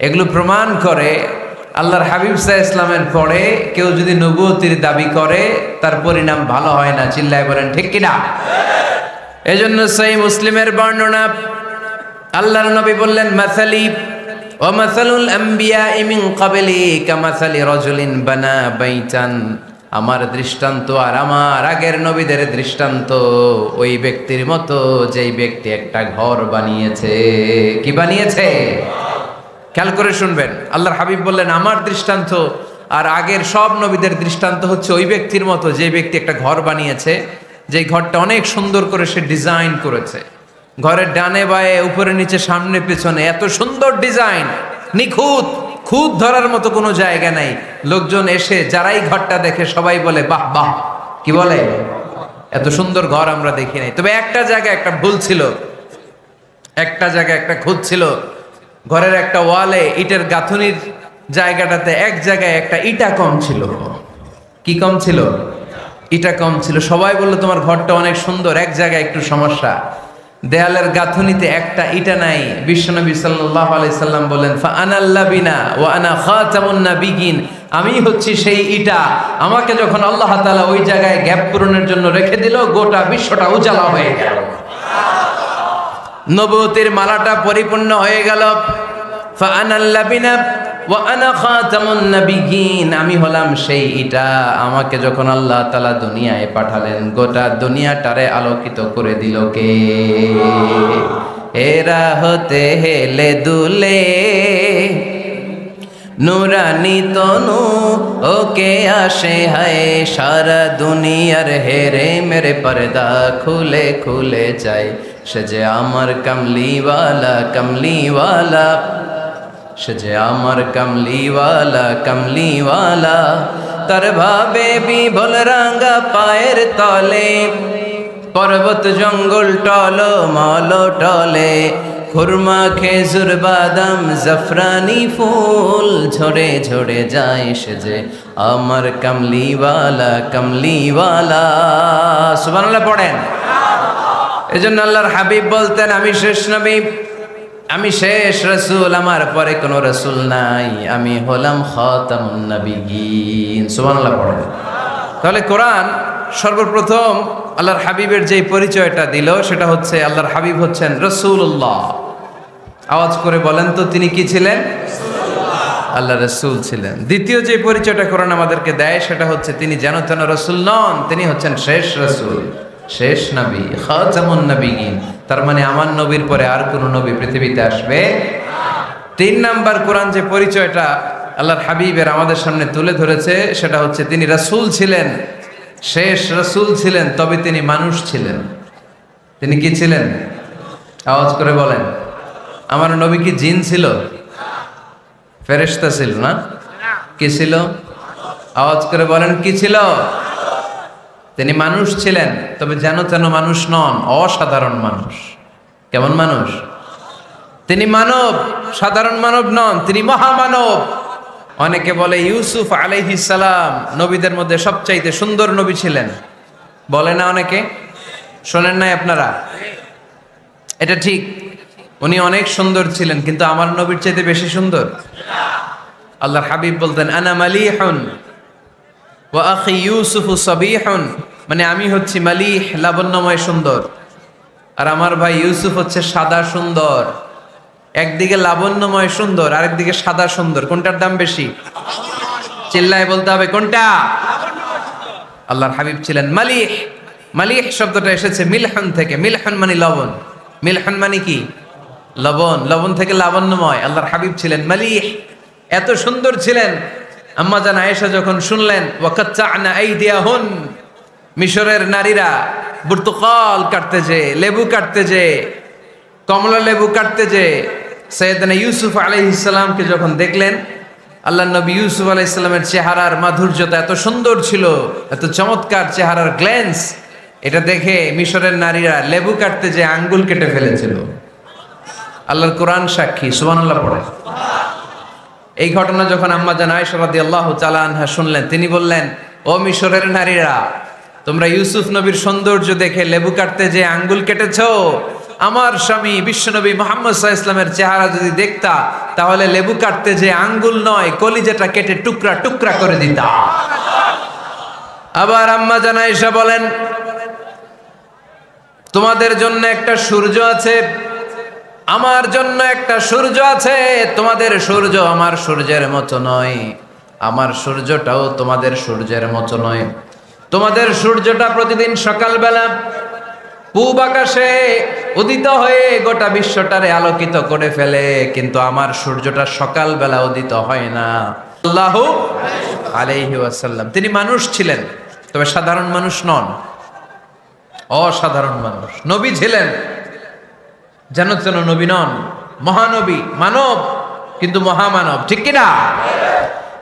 এগুলো প্রমাণ করে আল্লাহর হাবিব সাল্লাল্লাহু আলাইহি ইসলামের পরে কেউ যদি নবুয়তির দাবি করে তার পরিণাম ভালো হয় না। চিল্লায় বলেন ঠিক কিনা? এজন্য সহিহ মুসলিমের বর্ণনা, আল্লাহর নবী বললেন, মাসালি ওয়া মাসালুল আম্বিয়া মিন ক্বাবলি কামাসালি রাজুলিন বানা বাইতান, আমার দৃষ্টান্ত আর আমার আগের নবীদের দৃষ্টান্ত ওই ব্যক্তির মতো যেই ব্যক্তি একটা ঘর বানিয়েছে। কি বানিয়েছে? খেয়াল করে শুনবেন, আল্লাহর হাবিব বললেন আমার দৃষ্টান্ত আর আগের সব নবীদের দৃষ্টান্ত হচ্ছে ওই ব্যক্তির মতো যে ব্যক্তি একটা ঘর বানিয়েছে, যে ঘরটা অনেক সুন্দর করে সে ডিজাইন করেছে। ঘরের ডানে বায়ে উপরে নিচে সামনে পেছনে এত সুন্দর ডিজাইন, নিখুঁত, খুঁত ধরার মতো কোনো জায়গা নাই। লোকজন এসে যারাই ঘরটা দেখে সবাই বলে বাহ বাহ, কি বলে, এত সুন্দর ঘর আমরা দেখি নাই। তবে একটা জায়গায় একটা ভুল ছিল, একটা জায়গায় একটা খুঁত ছিল। ঘরের একটা ওয়ালে ইটের গাঁথুনির জায়গাটাতে এক জায়গায় একটা ইটা কম ছিল। কি কম ছিল? ইটা কম ছিল। সবাই বললো তোমার ঘরটা অনেক সুন্দর, এক জায়গায় একটু সমস্যা, দেয়ালের গাঁথুনিতে একটা ইটা নাই। বিশ্বনবী সাল্লাল্লাহু আলাইহি সাল্লাম বলেন, ফা আনাল লাবিনা ওয়া আনা খাতামুন নাবিয়িন, আমি হচ্ছি সেই ইটা। আমাকে যখন আল্লাহ তাআলা ওই জায়গায় গ্যাপ পূরণের জন্য রেখে দিল, গোটা বিশ্বটা উজালা হয়ে গেল, নবুয়তের মালাটা পরিপূর্ণ হয়ে গেল। ফা আনাল লাবিনা ওয়া আনা খাতামুন নাবিয়িন, আমি হলাম সেই ইটা। আমাকে যখন আল্লাহ তাআলা দুনিয়ায় পাঠালেন, গোটা দুনিয়াটারে আলোকিত করে দিল কে? এরা হতে হেলে দুলে নুরানি তনু ওকে আসে হায়, সারা দুনিয়ার হেরে মেরে পর্দা খুলে খুলে যায়। সে যে আমার কামলিওয়ালা কামলিওয়ালা, সে যে আমার কামলিওয়ালা কামলিওয়ালা, তার ভাবে বিভোল রাঙ্গা পায়ের তলে, পর্বত জঙ্গল টল মল টলে, খুরমা খেজুর বাদাম জাফরানি ফুল ঝরে ঝরে যায়। সে যে আমার কামলিওয়ালা কামলিওয়ালা। সুবহানাল্লাহ পড়েন। এজন্য আল্লাহর হাবিব বলতেন, আমি শেষ নবী, আমি শেষ রাসূল, আমার পরে কোনো রাসূল নাই, আমি হলাম খাতামুন নাবিয়িন। সুবহানাল্লাহ পড়েন। তাহলে কোরআন সর্বপ্রথম আল্লাহর হাবিবের যে পরিচয়টা দিল সেটা হচ্ছে আল্লাহর হাবিব হচ্ছেন রাসূলুল্লাহ। আওয়াজ করে বলেন তো, তিনি কি ছিলেন? আল্লাহ রাসূল ছিলেন। দ্বিতীয় যে পরিচয়টা কোরআন আমাদেরকে দেয় সেটা হচ্ছে তিনি যেন তেন রাসূল নন, তিনি হচ্ছেন শেষ রাসূল, শেষ নবী, খাতামুন নাবিয়িন। তার মানে আমার নবীর পরে আর কোন নবী পৃথিবীতে আসবে। তিন নাম্বার কোরআন যে পরিচয়টা আল্লাহর হাবিবের আমাদের সামনে তুলে ধরেছে সেটা হচ্ছে তিনি রাসূল ছিলেন, শেষ রাসূল ছিলেন, তবে তিনি মানুষ ছিলেন। তিনি কি ছিলেন? আওয়াজ করে বলেন। আমার নবী কি জিন ছিল? ফেরেশতা ছিল না? কি ছিল? আওয়াজ করে বলেন, কি ছিল? তিনি মানুষ ছিলেন, তবে যেন তেন মানুষ নন, অসাধারণ মানুষ। কেমন মানুষ? তিনি মানব, সাধারণ মানব নন, তিনি মহামানব। অনেকে বলে ইউসুফ আলাইহিস সালাম নবীদের মধ্যে সবচাইতে সুন্দর নবী ছিলেন, বলে না অনেকে? শোনেন নাই আপনারা? এটা ঠিক, উনি অনেক সুন্দর ছিলেন, কিন্তু আমার নবীর চাইতে বেশি সুন্দর। আল্লাহর হাবিব বলতেন, আনা মালিহুন ওয়া আখি ইউসুফু সাবিহুন, মানে আমি হচ্ছি মালিহ, লাবণ্যময় সুন্দর, আর আমার ভাই ইউসুফ হচ্ছে সাদা সুন্দর। একদিকে লাবণ্যময় সুন্দর, আরেকদিকে সাদা সুন্দর, কোনটার দাম বেশি? চিল্লায় বলতে হবে কোনটা? আল্লাহর হাবিব ছিলেন মালিহ। মালিহ শব্দটা এসেছে মিলহন থেকে। মিলহন মানে লবণ, মিলহন মানে কি? লবণ, লবণ থেকে লাবণ্যময়। আল্লাহর হাবিব ছিলেন মালিহ, এত সুন্দর ছিলেন। আম্মা জান আয়েশা যখন শুনলেন ওয়াকাত্তা'না আইদিয়াহুন, মিশরের নারীরা বুর্তুকাল কাটতে যে, লেবু কাটতে যে, কমলা লেবু কাটতে যে সাইয়েদনা ইউসুফ আলাইহিস সালামকে যখন দেখলেন, আল্লাহ নবী ইউসুফ আলাইহিস সালামের চেহারার মাধুর্যতা এত সুন্দর ছিল, এত চমৎকার চেহারার গ্ল্যান্স, এটা দেখে মিশরের নারীরা লেবু কাটতে যে আঙ্গুল কেটে ফেলেছিল। আল্লাহর কোরআন সাক্ষী, সুবহানাল্লাহ পড়ে। এই ঘটনা যখন আম্মা জান আয়েশা রাদিয়াল্লাহু তাআলা আনহা শুনলেন, তিনি বললেন, ও মিশরের নারীরা, তোমরা ইউসুফ নবীর সৌন্দর্য দেখে লেবু কাটতে যে আঙ্গুল কেটেছো, আমার স্বামী বিশ্বনবী মুহাম্মদ সাল্লাল্লাহু আলাইহি ওয়াসাল্লামের চেহারা যদি দেখতা, তাহলে লেবু কাটতে যে আঙ্গুল নয়, কলিজাটা কেটে টুকরা টুকরা করে দিতা। আবার আম্মা জান আয়েশা বলেন, তোমাদের জন্য একটা সূর্য আছে, আমার জন্য একটা সূর্য আছে। তোমাদের সূর্য আমার সূর্যের মতো নয়, আমার সূর্যটাও তোমাদের সূর্যের মতো নয়। তোমাদের সূর্যটা প্রতিদিন সকালবেলা পূব আকাশে উদিত হয়ে গোটা বিশ্বটারে আলোকিত করে ফেলে, কিন্তু আমার সূর্যটা সকালবেলা উদিত হয় না। সাল্লাল্লাহু আলাইহি ওয়াসাল্লাম তিনি মানুষ ছিলেন, তবে সাধারণ মানুষ নন, অসাধারণ মানুষ। নবী ছিলেন, যেন যেন নবী নন, মহানবী, মানব কিন্তু মহামানব, ঠিক কিনা?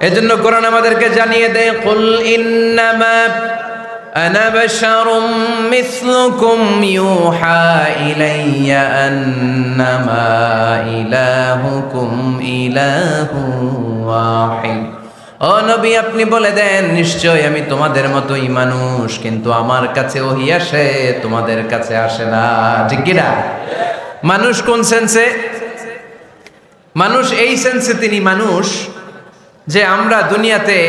এজন্য কোরআন আমাদেরকে জানিয়ে দেয়, কুল ইন্নামা আনা বাশারুম মিসলুকুম ইউহা ইলাইয়া আন্নামা ইলাহুকুম ইলাহু ওয়াহিদ। ও নবী, আপনি বলে দেন, নিশ্চয় আমি তোমাদের মতোই মানুষ, কিন্তু আমার কাছে ওহী আসে, তোমাদের কাছে আসে না, ঠিক কিনা? মানুষ কোন সেন্সে? মানুষ এই সেন্সে তিনি মানুষ যে আমরা দুনিয়াতে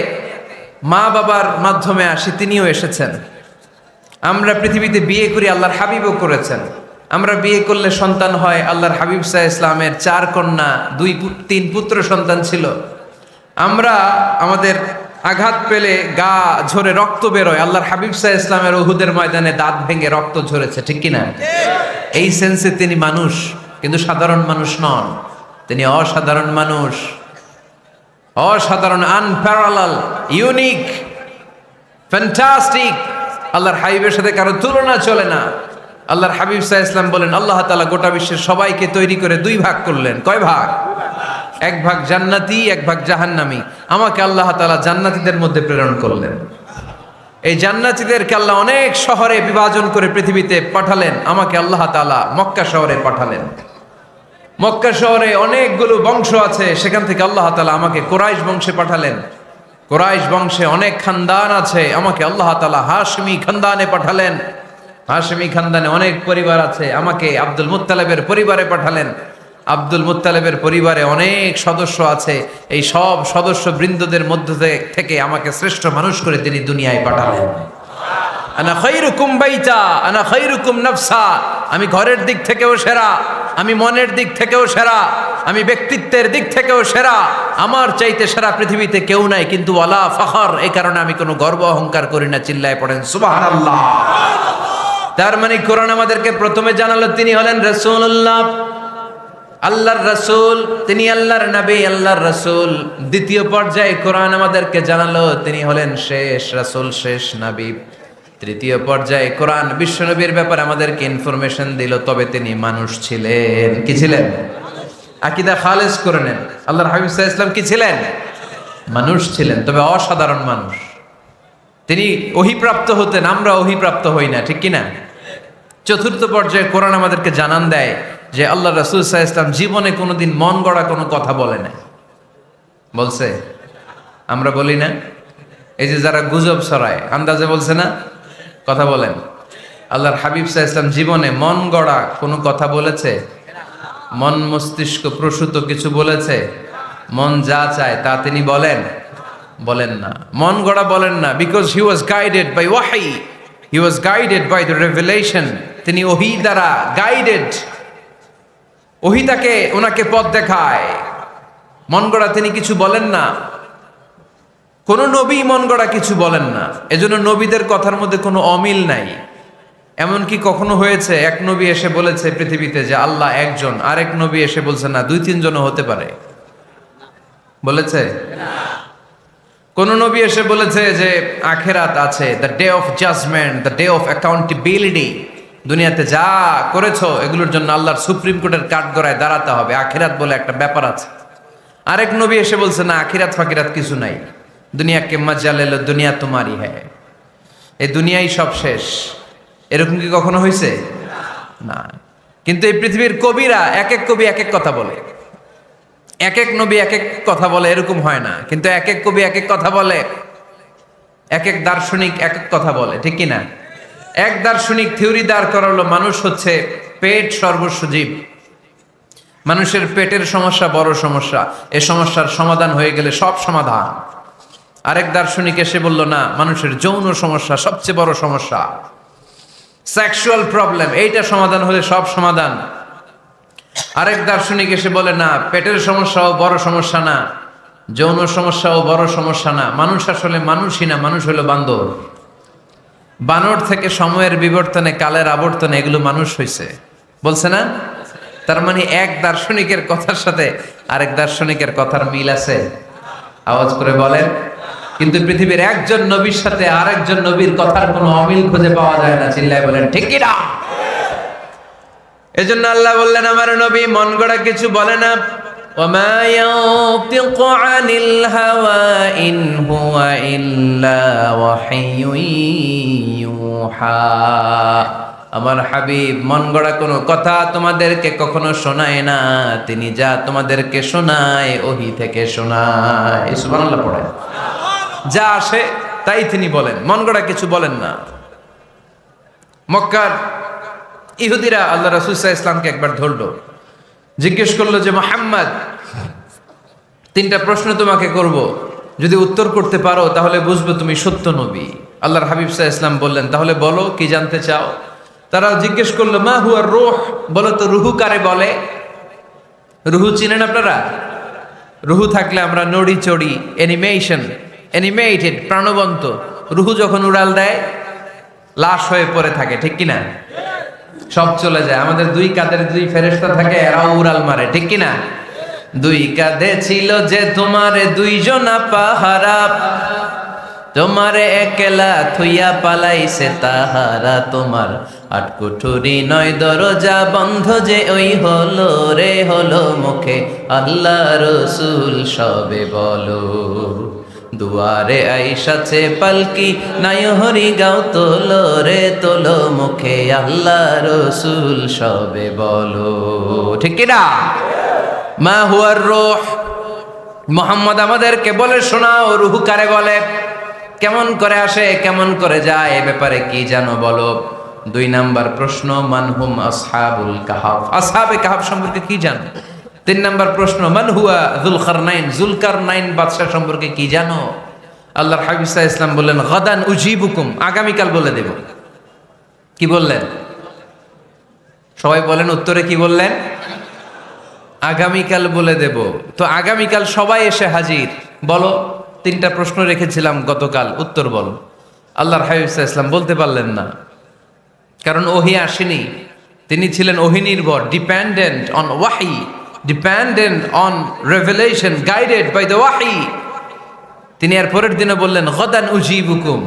মা বাবার মাধ্যমে আসি, তিনিও এসেছেন। আমরা পৃথিবীতে বিয়ে করি, আল্লাহর হাবিবও করেছেন। আমরা বিয়ে করলে সন্তান হয়, আল্লাহর হাবিব সাল্লাল্লাহু আলাইহি ওয়াসাল্লামের 4 কন্যা 3 পুত্র সন্তান ছিল। আমরা আমাদের আঘাত পেলে গা ঝরে রক্ত বেরোয়, আল্লাহর হাবিব সাল্লাল্লাহু আলাইহি ওয়াসাল্লামের উহুদের ময়দানে দাঁত ভেঙে রক্ত ঝরেছে, ঠিক কিনা? এই সেন্সে তিনি মানুষ, কিন্তু সাধারণ মানুষ নন, তিনি অসাধারণ মানুষ, অসাধারণ, আনপ্যারালাল, ইউনিক, ফ্যান্টাস্টিক। আল্লাহর হাবিবের সাথে কারো তুলনা চলে না। আল্লাহর হাবিব সাল্লাল্লাহু আলাইহি ওয়াসাল্লাম বলেন, আল্লাহ তাআলা গোটা বিশ্বের সবাইকে তৈরি করে 2 ভাগ করলেন। কয় ভাগ? 1 ভাগ জান্নাতি, 1 ভাগ জাহান্নামী। আমাকে আল্লাহ তাআলা জান্নাতীদের মধ্যে প্রেরণ করলেন। এই জান্নাতীদেরকে আল্লাহ অনেক শহরে বিভাজন করে পৃথিবীতে পাঠালেন, আমাকে আল্লাহ তাআলা মক্কা শহরে পাঠালেন। মক্কা শহরে অনেকগুলো বংশ আছে, সেখান থেকে আল্লাহ তাআলা আমাকে কুরাইশ বংশে পাঠালেন। কুরাইশ বংশে অনেক খানদান আছে, আমাকে আল্লাহ তাআলা হাশমি খানদানে পাঠালেন। হাশমি খানদানে অনেক পরিবার আছে, আমাকে আব্দুল মুত্তালিবের পরিবারে পাঠালেন। আব্দুল মুত্তালিবের পরিবারে অনেক সদস্য আছে, এই সব সদস্য বৃন্দদের মধ্যে থেকে আমাকে শ্রেষ্ঠ মানুষ করে তিনি দুনিয়ায় পাঠালেন। আনা খায়রুকুম বাইতা আনা খায়রুকুম নাফসা, আমি ঘরের দিক থেকেও সেরা, আমি মনের দিক থেকেও সেরা, আমি ব্যক্তিত্বের দিক থেকেও সেরা, আমার চাইতে সেরা পৃথিবীতে কেউ নাই। কিন্তু ওয়ালা ফখর, এই কারণে আমি কোনো গর্ব অহংকার করি না। চিল্লায় পড়েন সুবহানাল্লাহ। তার মানে কোরআন আমাদেরকে প্রথমে জানালো তিনি হলেন রাসূলুল্লাহ, আল্লাহর রাসূল, তিনি আল্লাহর নবী, আল্লাহর রাসূল। দ্বিতীয় পর্যায়ে কোরআন আমাদেরকে জানালো তিনি হলেন শেষ রাসূল, শেষ নবী। তৃতীয় পর্যায়ে কোরআন বিশ্বনবীর ব্যাপারে আমাদেরকে ইনফরমেশন দিল, তবে তিনি মানুষ ছিলেন। কি ছিলেন? আকীদা খালেস করে নেন, আল্লাহর হাবিব সাল্লাল্লাহু আলাইহি ওয়াসাল্লাম কি ছিলেন? মানুষ ছিলেন, তবে অসাধারণ মানুষ। তিনি ওহীপ্রাপ্ত হতেন, আমরা ওহীপ্রাপ্ত হই না, ঠিক কিনা? চতুর্থ পর্যায়ে কোরআন আমাদেরকে জানান দেয় যে আল্লাহ রাসূল সাল্লাল্লাহু আলাইহি ওয়াসাল্লাম জীবনে কোনোদিন মন গড়া কোনো কথা বলে নাই। বলছে? আমরা বলি না? এই যে যারা গুজব ছড়ায়, আন্দাজে বলছে না, কথা বলেন। আল্লাহর হাবিব সাল্লাল্লাহু আলাইহি ওয়াসাল্লাম জীবনে মন গড়া কোনো কথা বলেছে? মন মস্তিষ্ক প্রসূত কিছু বলেছে? মন যা চায় তা তিনি বলেন না, মন গড়া বলেন না। Because he was guided by ওয়াহি, he was guided by the revelation. তিনি ওহী দ্বারা গাইডেড, ওহী তাকে ওনাকে পথ দেখায়। মন গড়া তিনি কিছু বলেন না, কোন নবী মন গড়া কিছু বলেন না। এজন্য নবীদের কথার মধ্যে কোনো অমিল নাই। এমনকি কখনো হয়েছে এক নবী এসে বলেছে পৃথিবীতে যে আল্লাহ একজন, আরেক নবী এসে বলছে না 2-3 জনও হতে পারে? বলেছে? কোন নবী এসে বলেছে যে আখিরাত আছে, the day of judgement, the day of accountability, দুনিয়াতে যা করেছো এগুলোর জন্য আল্লাহর সুপ্রিম কোর্টের কাঠগড়ায় দাঁড়াতে হবে, আখিরাত বলে একটা ব্যাপার আছে। আরেক নবী এসে বলছে না, আখিরাত ফাকিরাত কিছু নাই, দুনিয়া কে মজা লেলো, দুনিয়া তোমারই হ্যায়, এই দুনিয়াই সব শেষ। এরকম কি কখনো হয়েছে? না। কিন্তু এই পৃথিবীর কবিরা এক এক কবি এক এক কথা বলে, এক এক নবী এক এক কথা বলে, এরকম হয় না। কিন্তু এক এক কবি এক এক কথা বলে, এক এক দার্শনিক এক এক কথা বলে, ঠিক কিনা? এক দার্শনিক থিওরি দাঁড় করালো মানুষ হচ্ছে পেট সর্বস্ব জীব, মানুষের পেটের সমস্যা বড় সমস্যা, এ সমস্যার সমাধান হয়ে গেলে সব সমাধান। আরেক দার্শনিক এসে বলল না, মানুষের যৌন সমস্যা সবচেয়ে বড় সমস্যা, সেক্সুয়াল প্রবলেম, এইটা সমাধান হলে সব সমাধান। আরেক দার্শনিক এসে বলে না, পেটের সমস্যাও বড় সমস্যা না, যৌন সমস্যাও বড় সমস্যা না, মানুষ আসলে মানুষই না, মানুষ হলো বান্দর। বানর থেকে সময়ের বিবর্তনে, কালের আবর্তনে এগুলো মানুষ হয়েছে, বলছে না? তার মানে এক দার্শনিকের কথার সাথে আরেক দার্শনিকের কথার মিল আছে? আওয়াজ করে বলেন। কিন্তু পৃথিবীর একজন নবীর সাথে আরেকজন নবীর কথার কোনো অমিল খুঁজে পাওয়া যায় না, চিল্লায় বলেন ঠিক কি না? এজন্য আল্লাহ বললেন, আমার নবী মন গড়া কিছু বলে না। ওয়ামা ইয়ানতিকু আনিল হাওয়া ইন হুয়া ইল্লা ওয়াহিয়ুন ইউহা। আমার হাবিব মন গড়া কোনো কথা তোমাদেরকে কখনো শোনায় না, তিনি যা তোমাদেরকে শোনায় ওহী থেকে শোনায়। সুবহানাল্লাহ পড়ে। যা আসে তাই তিনি বলেন, মন গড়া কিছু বলেন না। মক্কার ইহুদিরা আল্লাহ রাসূল সাল্লাল্লাহু আলাইহি ওয়াসাল্লামকে একবার ধরলো, জিজ্ঞেস করলো যে মুহাম্মদ, তিনটা প্রশ্ন তোমাকে করব, যদি উত্তর করতে পারো তাহলে বুঝবো তুমি সত্য নবী। আল্লাহর হাবিব সাল্লাল্লাহু আলাইহি ওয়াসাল্লাম বললেন, তাহলে বলো কি জানতে চাও? তারা জিজ্ঞেস করলো, মা হুয়া রূহ, বলো তো রুহু কারে বলে? রুহু চিনেন আপনারা? রুহু থাকলে আমরা নড়ি চড়ি, অ্যানিমেটেড, প্রাণবন্ত। রুহু যখন উড়াল দেয় লাশ হয়ে পড়ে থাকে, ঠিক কিনা? সব চলে যায়। আমাদের দুই কাঁধের দুই ফেরেশতা থাকে, এরাও উড়াল মারে, ঠিক কিনা? দুই কাঁধে ছিল যে তোমারে দুইজনা পাহারা, তোমারে একলা থুইয়া পালাইছে তাহারা, তোমার আটকুঠুরি নয় দরজা বন্ধ যে ওই হলো রে হলো মুখে আল্লাহ রসুল সবে বলো, দুয়ারে আইসাছে পালকি নাই হরি গাও তোলো রে তোলো মুখে আল্লাহ রসুল সবে বলো, ঠিক কিনা? মা হুয়ার রূহ, মুহাম্মদ আমাদেরকে বলে শোনাও রুহু কারে বলে, কেমন করে আসে, কেমন করে যায়, এ ব্যাপারে কি জানো বলো। দুই নাম্বার প্রশ্ন, মানহুম আসহাবুল কাহাফ, আসহাবে কাহাফ সম্পর্কে কি জানো? তিন নাম্বার প্রশ্ন, মান হুয়া যুলকারনাইন, যুলকারনাইন বাদশা সম্পর্কে কি জানো? আল্লাহর হাবিব সাল্লাল্লাহু আলাইহি ওয়াসাল্লাম বললেন, গাদান উজিবুকুম, আগামীকাল বলে দেব। কি বললেন? সবাই বলেন উত্তরে কি বললেন? আগামীকাল বলে দেব। তো আগামীকাল সবাই এসে হাজির। বলো, তিনটা প্রশ্ন রেখেছিলাম গতকাল, উত্তর বলো। আল্লাহর হাবিব সাল্লাল্লাহু আলাইহি ওয়াসাল্লাম বলতে পারলেন না, কারণ ওহী আসেনি। তিনি ছিলেন ওহী নির্ভর, dependent on wahi, dependent on revelation, guided by the wahi. তিনি এর পরের দিনে বললেন, গাদান উজিবুকুম,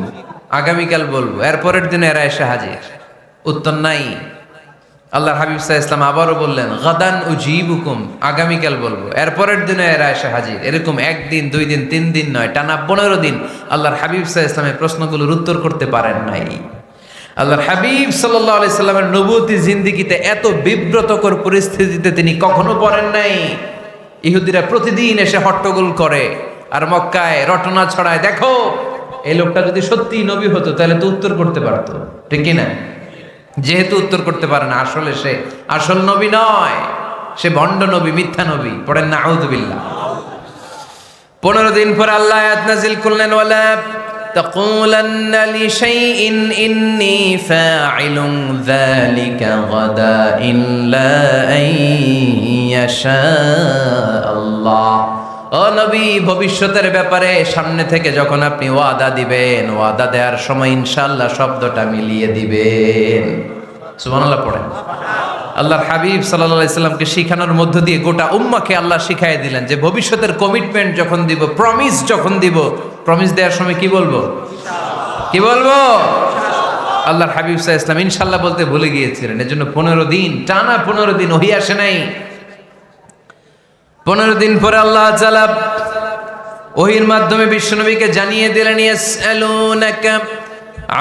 আগামীকাল বলবো। এর পরের দিনে এরা এসে হাজির, উত্তর নাই। আল্লাহর হাবিব সাল্লাল্লাহু আলাইহি ওয়াসাল্লাম আবারও বললেন, গাদান উজিবুকুম, আগামীকাল বলবো। এর পরের দিনে এরা এসে হাজির। এরকম একদিন, দুই দিন, তিন দিন নয়, টানা 15 দিন আল্লাহর হাবিব সাল্লাল্লাহু আলাইহি ওয়াসাল্লামের প্রশ্নগুলোর উত্তর করতে পারেন নাই। আল্লাহর হাবিব সাল্লাল্লাহু আলাইহি সাল্লামের নবুয়তি জিন্দেগিতে এত বিব্রতকর পরিস্থিতিতে তিনি কখনো পড়েন নাই। ইহুদিরা প্রতিদিন এসে হট্টগোল করে আর মক্কায় রটনা ছড়ায়, দেখো এই লোকটা যদি সত্যি নবী হতো তাহলে তো উত্তর করতে পারতো, ঠিক কি না? যেহেতু উত্তর করতে পারে না, আসলে সে আসল নবী নয়, সে ভণ্ড নবী, মিথ্যা নবী। পড়েন না আউযুবিল্লাহ। 15 দিন পর আল্লাহ আয়াত নাযিল করলেন, ওয়ালা তাকুলান্না লিশাইইন ইন্নী ফাইলুন যালিকা গাদা ইল্লা আইয়াশা আল্লাহ। ও নবী, ভবিষ্যতের ব্যাপারে সামনে থেকে যখন আপনি ওয়াদা দিবেন, ওয়াদা দেওয়ার সময় ইনশাআল্লাহ শব্দটা মিলিয়ে দিবেন। সুবহানাল্লাহ পড়েন। আল্লাহর হাবিব সাল্লাল্লাহু আলাইহি সাল্লামকে শিখানোর মধ্য দিয়ে গোটা উম্মাহকে আল্লাহ শিখাই দিলেন যে ভবিষ্যতের কমিটমেন্ট যখন দিব, প্রমিস যখন দিব, প্রমিস দেওয়ার সময় কি বলবো? কি বলবো? আল্লাহর হাবিব সাল্লাল্লাহু আলাইহি সাল্লাম ইনশাআল্লাহ বলতে ভুলে গিয়েছিলেন। এজন্য 15 দিন, টানা 15 দিন ওহী আসে নাই। 15 দিন পরে আল্লাহ তাআলা ওহীর মাধ্যমে বিশ্বনবীকে জানিয়ে দিলেন, ইয়াসআলুনাকা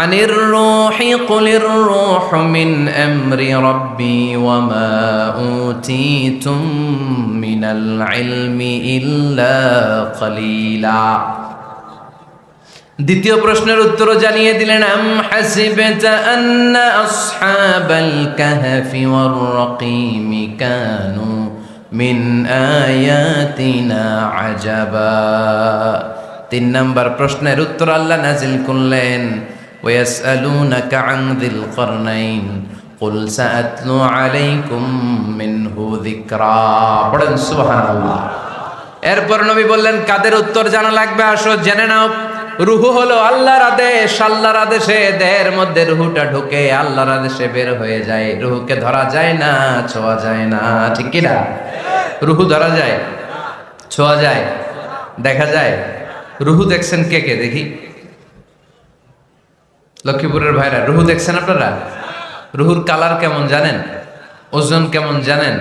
আনির রূহি কুলির রূহু মিন আমরি রাব্বি ওয়া মা উতীতুম মিনাল ইলমি ইল্লা কালিলা। দ্বিতীয় প্রশ্নের উত্তরও জানিয়ে দিলেন, আম হাসিবতা আন্না আসহাবাল কাহফি ওয়ার রাকিমি কানু মিন আয়াতিনা আজাবা। 3 নম্বর প্রশ্নের উত্তর আল্লাহ নাজিল করলেন, ওয়াসআলুনাকা আন যিল কারনাইন কুল সাআতলু আলাইকুম মিনহু যিকরা। পড়েন সুবহানাল্লাহ। এরপর নবী বললেন, কাদের উত্তর জানা লাগবে, আসো জেনে নাও। রুহু হলো আল্লাহর আদেশ, আল্লাহর আদেশে দেহের মধ্যে রুহুটা ঢুকে আল্লাহর আদেশে বের হয়ে যায়। রুহুকে ধরা যায় না, ছোঁয়া যায় না, ঠিক কি না? রুহু ধরা যায়, ছোঁয়া যায়, দেখা যায়। রুহু দেখছেন কে কে দেখি? লক্ষ্মীপুরের ভাইরা, রুহু দেখছেন আপনারা? রুহুর কালার কেমন জানেন? ওজন কেমন জানেন?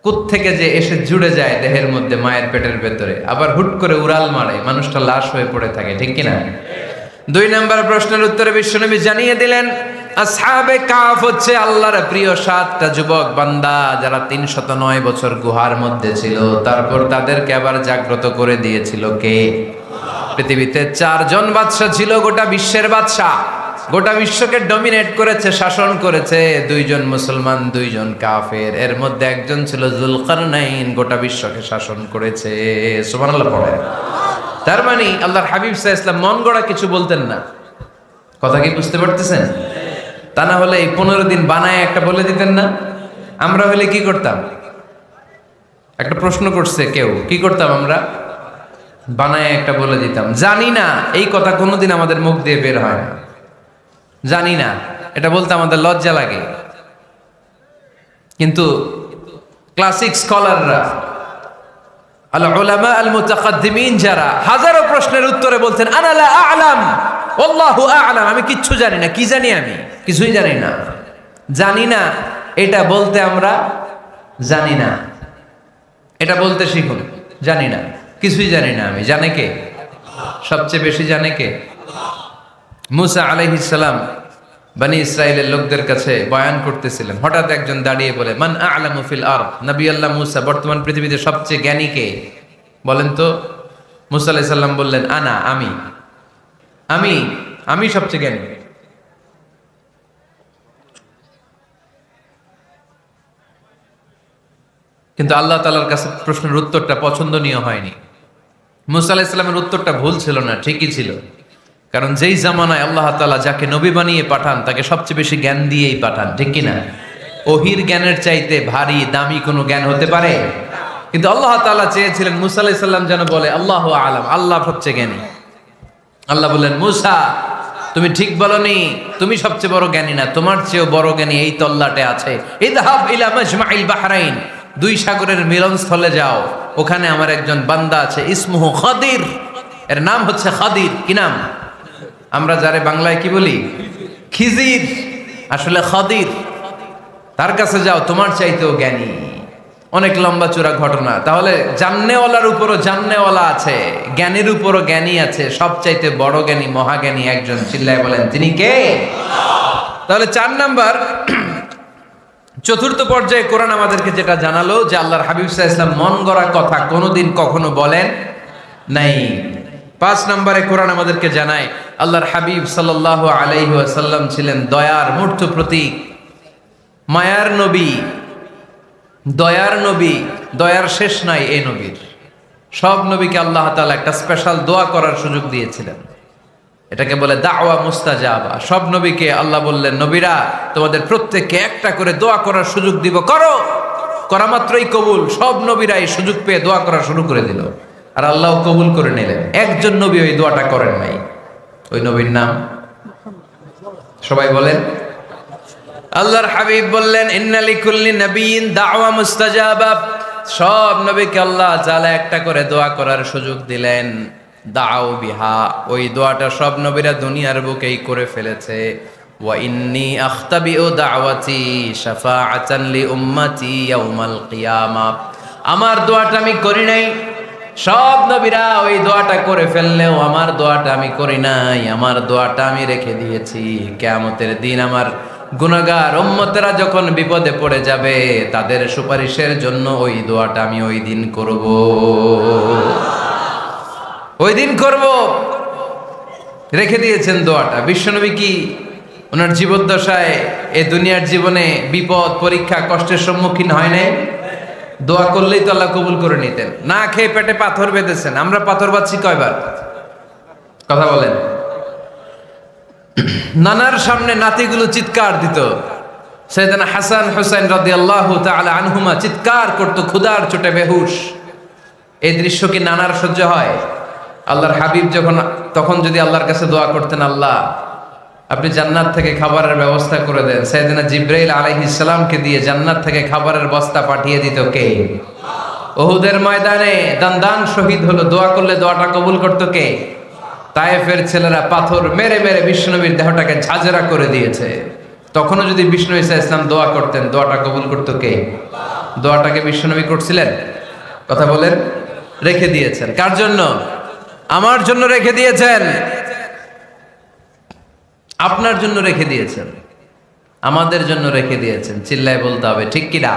কোত্থেকে যে এসে জুড়ে যায় দেহের মধ্যে, মায়ের পেটের ভেতরে, আবার হুট করে উড়াল মারে, মানুষটা লাশ হয়ে পড়ে থাকে, ঠিক কিনা? 2 নম্বর প্রশ্নের উত্তরে বিশ্বনবী জানিয়ে দিলেন, আসহাবে কাফ হচ্ছে আল্লাহর প্রিয় 7টা যুবক বান্দা, যারা 309 বছর গুহার মধ্যে ছিল। তারপর তাদেরকে আবার জাগ্রত করে দিয়েছিল কে? পৃথিবীতে 4 জন বাদশা ছিল, গোটা বিশ্বের বাদশা, গোটা বিশ্বকে ডমিনেট করেছে, শাসন করেছে। 2 জন মুসলমান, 2 জন কাফের। এর মধ্যে একজন ছিল যুলকারনাইন, গোটা বিশ্বকে শাসন করেছে। সুবহানাল্লাহ পড়ে। তার মানে আল্লাহর হাবিব সাল্লাল্লাহু আলাইহি ওয়াসাল্লাম মন গড়া কিছু বলতেন না। কথা কি বুঝতে পারতেছেন? তা না হলে এই 15 দিন বানায় একটা বলে দিতেন না? আমরা হলে কি করতাম? একটা প্রশ্ন করছে কেউ, কি করতাম আমরা? বানায় একটা বলে দিতাম। জানি না, এই কথা কোনোদিন আমাদের মুখ দিয়ে বের হয় না। জানি না, এটা বলতে আমাদের লজ্জা লাগে। কিন্তু ক্লাসিক স্কলাররা, আল উলামা আল মুতাকাদ্দিমিন, যারা হাজারো প্রশ্নের উত্তরে বলতেন, আনা লা আ'লাম আল্লাহু আ'লাম, আমি কিচ্ছু জানি না। কি জানি? আমি কিছুই জানি না। জানি না এটা বলতে আমরা জানি না, এটা বলতে শিখুন। জানি না, কিছুই জানি না আমি। জানে কে? সবচেয়ে বেশি জানে কে? মুসা আলাইহিস সালাম বনি ইসরাইলের লোকদের কাছে বয়ান করতেছিলেন। হঠাৎ একজন দাঁড়িয়ে বলে, মান আ'লামু ফিল আরদ। নবী আল্লাহ মুসা, বর্তমান পৃথিবীতে সবচেয়ে জ্ঞানী কে বলেন তো? মুসা আলাইহিস সালাম বললেন, আনা, আমি আমি আমি সবচেয়ে জ্ঞানী। কিন্তু আল্লাহ তাআলার কাছে প্রশ্নের উত্তরটা পছন্দনীয় হয়নি। মুসা আলাইহিস সালামের উত্তরটা ভুল ছিল না, ঠিকই ছিল। কারণ যেই জামানায় আল্লাহ তাআলা যাকে নবী বানিয়ে পাঠান, তাকে সবচেয়ে বেশি জ্ঞান দিয়েই পাঠান, ঠিক কিনা? ওহির জ্ঞানের চাইতে ভারী দামি কোনো জ্ঞান হতে পারে? কিন্তু আল্লাহ তাআলা চেয়েছিলেন মুসা আলাইহিস সালাম যেন বলে আল্লাহু আ'লাম, আল্লাহ সবচেয়ে জ্ঞানী। আল্লাহ বললেন, মুসা তুমি ঠিক বলনি, তুমি সবচেয়ে বড় জ্ঞানী না, তোমার চেয়েও বড় জ্ঞানী এই তল্লাটে আছে। ইযহাব ইলা মাজমাইল বাহরাইন, 2 সাগরের মিলনস্থলে যাও, ওখানে আমার একজন বান্দা আছে, ইসমুহু খাদির, এর নাম হচ্ছে খাদির। কি নাম? আমরা যারে বাংলায় কি বলি? খিজির, আসলে খাদির। তার কাছে যাও, তোমার চাইতেও জ্ঞানী। অনেক লম্বা চূড়া ঘটনা। তাহলে জান্নেওয়ালার উপরও জান্নেওয়ালা আছে, জ্ঞানীর উপরও জ্ঞানী আছে। সবচাইতে বড় জ্ঞানী, মহাজ্ঞানী একজন, চিল্লায় বলেন তিনি কে? তাহলে 4 নাম্বার, চতুর্থ পর্যায়ে কোরআন আমাদেরকে যেটা জানালো যে আল্লাহর হাবিব সাল্লাল্লাহু আলাইহি ওয়াসাল্লাম মন গড়া কথা কোনোদিন কখনো বলেন নাই। 5 নম্বরে কোরআন আমাদেরকে জানায় আল্লাহর হাবিব সাল্লাল্লাহু আলাইহি ওয়াসাল্লাম ছিলেন দয়ার মূর্ত প্রতীক, মায়ার নবী, দয়ার নবী। দয়ার শেষ নাই এই নবীর। সব নবীকে আল্লাহ তাআলা একটা স্পেশাল দোয়া করার সুযোগ দিয়েছিলেন, এটাকে বলে দাওয়া মুস্তাজাবা। সব নবীকে আল্লাহ বললেন, নবীরা তোমাদের প্রত্যেককে একটা করে দোয়া করার সুযোগ দিব, করো। করা মাত্রই কবুল। সব নবীরা এই সুযোগ পেয়ে দোয়া করা শুরু করে দিল, আর আল্লাহ কবুল করে নিলেন। একজন নবী ওই দোয়াটা করেন নাই। ওই নবীর নাম সবাই বলেন। আল্লাহর হাবিব বললেন, ইন্না লিকুল্লি নাবিয়্যিন দাওয়া মুস্তাজাবা। সব নবীকে আল্লাহ তাআলা একটা করে দোয়া করার সুযোগ দিলেন। দাও বিহা, ওই দোয়াটা সব নবীরা দুনিয়ার বুকেই করে ফেলেছে। ওয়া ইন্নী আখতাবিউ দাওয়াতি শাফাআতান লি উম্মতি ইয়াউমাল কিয়ামা। আমার দোয়াটা আমি করি নাই, সব নবীরা ওই দোয়াটা করে ফেললেও আমার দোয়াটা আমি করি নাই। আমার দোয়াটা আমি রেখে দিয়েছি কিয়ামতের দিন আমার গুনাহগার উম্মতেরা যখন বিপদে পড়ে যাবে, তাদের সুপারিশের জন্য ওই দোয়াটা আমি ওই দিন করব, ওই দিন করব। রেখে দিয়েছেন দোয়াটা। বিশ্বনবী কি ওনার জীবদ্দশায় এ দুনিয়ার জীবনে বিপদ পরীক্ষা কষ্টের সম্মুখীন হয় নাই? দোয়া করলেই তো আল্লাহ কবুল করে নিতেন। না খেয়ে পেটে পাথর বেঁধেছেন, আমরা পাথর বাঁধছি কয়বার? কথা বলেন। নানার সামনে নাতিগুলো চিৎকার দিত, সাইয়েদনা হাসান হুসাইন রাদিয়াল্লাহু তাআলা আনহুমা চিৎকার করতো ক্ষুধার চোটে বেহুশ। এই দৃশ্য কি নানার সহ্য হয়? আল্লাহর হাবিব তখন যদি আল্লাহর কাছে দোয়া করতেন, আল্লাহ আপনি জান্নাত থেকে খাবারের ব্যবস্থা করে দেন, সাইয়েদনা জিবরাইল আলাইহিস সালামকে দিয়ে জান্নাত থেকে খাবারের বস্তা পাঠিয়ে দিত কে? উহুদের ময়দানে দান শহীদ হলো, দোয়া করলে দোয়াটা কবুল করতো কে? তায়েফের ছেলেরা পাথর মেরে মেরে বিষ্ণুনবীর দেহটাকে ঝাঁঝরা করে দিয়েছে। তখনও যদি বিষ্ণু ঈসা ইসলাম দোয়া করতেন, দোয়াটা কবুল করতো কে? দোয়াটাকে বিষ্ণুনবী করছিলেন? কথা বলেন। রেখে দিয়েছেন কার জন্য? আমার জন্য রেখে দিয়েছেন, আপনার জন্য রেখে দিয়েছেন, আমাদের জন্য রেখে দিয়েছেন। চিল্লায় বলতে হবে ঠিক কিনা?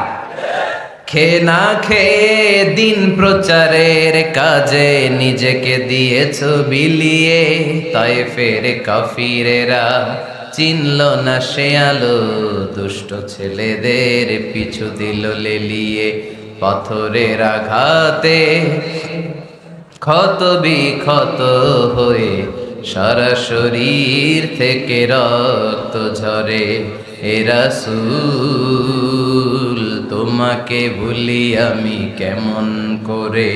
খেয়ে না খেয়ে দিন প্রচারের কাজে নিজেকে দিয়েছ বিলিয়ে, তায়েফের কাফিরেরা চিনল না সে আলো, দুষ্ট ছেলেদের পিছু দিল লেলিয়ে, পাথরের আঘাতে ক্ষত বিক্ষত হয়ে সারা শরীর থেকে রক্ত ঝরে। এ রাসূল তোমাকে ভুলি আমি কেমন করে,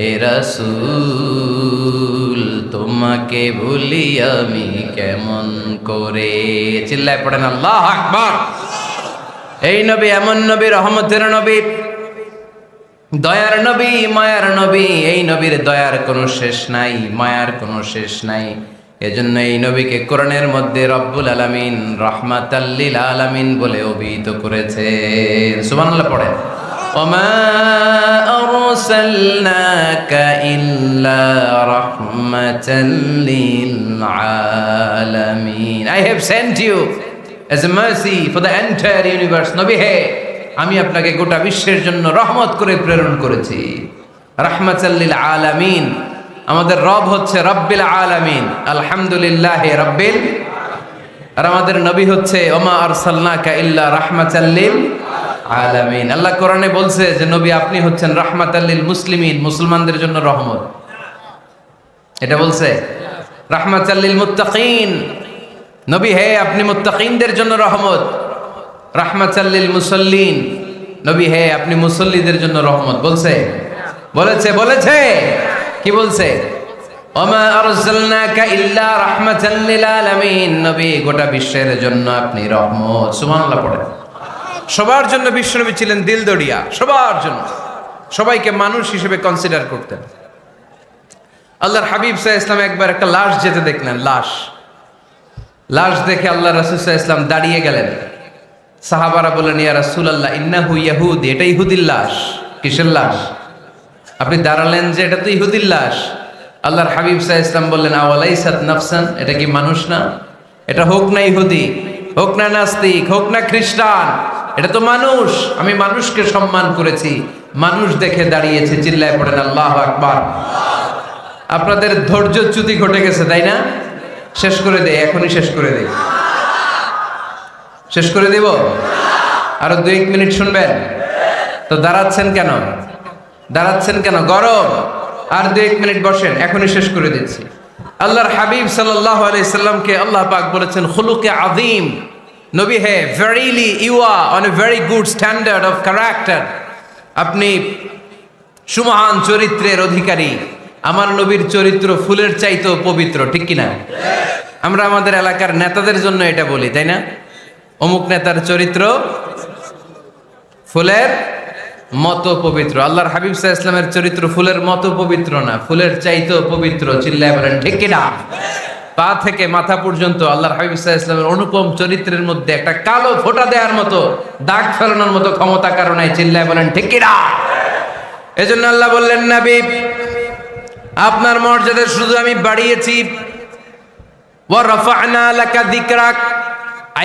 এ রাসূল তোমাকে ভুলি আমি কেমন করে। চিল্লায় পড়েন আল্লাহু আকবার। এই নবী এমন নবী, রহমতের নবী, দয়ার নবী, মায়ার নবী। এই নবীর দয়ার কোনো শেষ নাই, মায়ার কোনো শেষ নাই। এজন্য এই নবীকে কোরআনের মধ্যে রব্বুল আলামিন রাহমাতাল লিল আলামিন বলে অভিহিত করেছে। সুবহানাল্লাহ পড়েন। ওমা আরসালনাকা ইল্লা রাহমাতাল লিল আলামিন। I have sent you as a mercy for the entire universe. নবী হে, আমি আপনাকে গোটা বিশ্বের জন্য রহমত করে প্রেরণ করেছি। রাহমাতাল লিল আলামিন। আমাদের রব হচ্ছে রব্বিল আলামিন, আলহামদুলিল্লাহি রাব্বিল। আর আমাদের নবী হচ্ছে ওমা আরসালনাকা ইল্লা রাহমাতাল লিল আলামিন। আল্লাহ কোরআনে বলছে যে নবী আপনি হচ্ছেন রাহমাতাল লিল মুসলিমিন, মুসলমানদের জন্য রহমত। এটা বলছে রাহমাতাল লিল মুত্তাকিন। নবী হে, আপনি মুত্তাকিনদের জন্য রহমত। রাহমাতাল লিল মুসাল্লিন। নবী হে, আপনি মুসল্লিদের জন্য রহমত। বলছে? বলেছে। কি বলছে? ওমা আরসালনাকা ইল্লা রাহমাতাল লিল আলামিন। নবী গোটা বিশ্বের জন্য আপনি রহমত। সুবহানাল্লাহ পড়েন। সবার জন্য বিশ্বনবী ছিলেন দিলদরিয়া, সবার জন্য, সবাইকে মানুষ হিসেবে কনসিডার করতেন। আল্লাহর হাবিব সাল্লাল্লাহু আলাইহি ওয়াসাল্লাম একবার একটা লাশ যেতে দেখলেন। লাশ দেখে আল্লাহ রাসূল সাল্লাল্লাহু আলাইহি ওয়াসাল্লাম দাঁড়িয়ে গেলেন। সাহাবারা বললেন, ইয়া রাসূলুল্লাহ ইন্নাহু ইয়াহুদি। এটা ইহুদির লাশ। কিসের লাশ? আপনি দাঁড়ালেন যে এটা তো ইহুদির লাশ। আল্লাহর হাবিব সাল্লাল্লাহু আলাইহি ওয়াসাল্লাম বললেন, আওয়ালাইসাত নাফসান। এটা কি মানুষ না? এটা হোক না ইহুদি, হোক না নাস্তিক, হোক না খ্রিস্টান, এটা তো মানুষ। আমি মানুষকে সম্মান করেছি, মানুষ দেখে দাঁড়িয়েছে। চিল্লায় পড়েন আল্লাহু আকবার। আপনাদের ধৈর্যচ্যুতি ঘটে গেছে, তাই না? শেষ করে দেই, এখনই শেষ করে দেই। শেষ করে দেব? আরো 2-1 মিনিট শুনবেন তো? দাঁড়াচ্ছেন কেন? গরম। আর 2-1 মিনিট বসেন, এখনই শেষ করে দিচ্ছি। আল্লাহর হাবিব সাল্লাল্লাহু আলাইহি সাল্লামকে আল্লাহ পাক বলেছেন খুলুকে আযীম। নবী হে, verily you are on a very good standard of character. আপনি সুমহান চরিত্রের অধিকারী। আমার নবীর চরিত্র ফুলের চাইতেও পবিত্র, ঠিক কিনা? আমরা আমাদের এলাকার নেতাদের জন্য এটা বলি, তাই না? অমুক নেতার চরিত্র ফুলের মতো পবিত্র। আল্লাহর হাবিব সাল্লাল্লাহু আলাইহি ওয়াসাল্লামের চরিত্র ফুলের মতো পবিত্র না, ফুলের চাইতেও পবিত্র। চিল্লায় বলেন ঠিক কিনা? পা থেকে মাথা পর্যন্ত আল্লাহর হাবিব সাল্লাল্লাহু আলাইহি ওয়াসাল্লামের অনুপম চরিত্রের মধ্যে একটা কালো ফোঁটা দেওয়ার মতো, দাগ ফেলানোর মতো ক্ষমতা কারো নাই। চিল্লায় বলেন ঠিক কিনা? এজন্য আল্লাহ বললেন, নবী আপনার মর্যাদা শুধু আমি বাড়িয়েছি। ওয়া রাফা'না লাকা যিকরাক।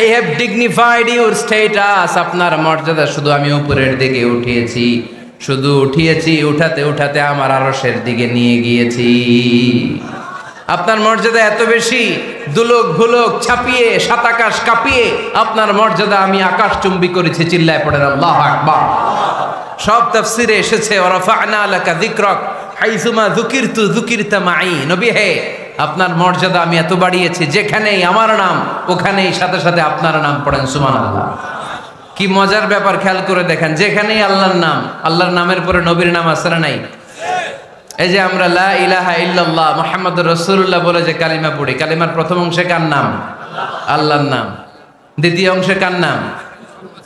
I have dignified your status. আপনার মর্যাদা শুধু আমি উপরের দিকে উঠিয়েছি, উঠাতে উঠাতে আমার আরশের দিকে নিয়ে গিয়েছি। আপনার মর্যাদা এত বেশি, দুলোক ভুলোক ছাপিয়ে সাতাকাশ কাঁপিয়ে আপনার মর্যাদা আমি আকাশ চুম্বি করেছি। চিল্লায় পড়েন আল্লাহু আকবার। সব তাফসিরে এসেছে ওয়ারাফা'না লাকা যিকরাক হাইসুমা যুকিরতু যুকিরতা মাই। নবী হে, আপনার মর্যাদা আমি এত বাড়িয়েছি, যেখানেই আমার নাম ওখানেই সাথে সাথে আপনার নাম। পড়েন সুবহানাল্লাহ। কি মজার ব্যাপার, খেয়াল করে দেখেন, যেখানেই আল্লাহর নাম, আল্লাহর নামের পরে নবীর নাম আছে না নাই? এই যে আমরা লা ইলাহা ইল্লাল্লাহ মুহাম্মাদুর রাসূলুল্লাহ বলে যে কালিমা পড়ি, কালিমার প্রথম অংশে কার নাম? আল্লাহর নাম। দ্বিতীয় অংশে কার নাম?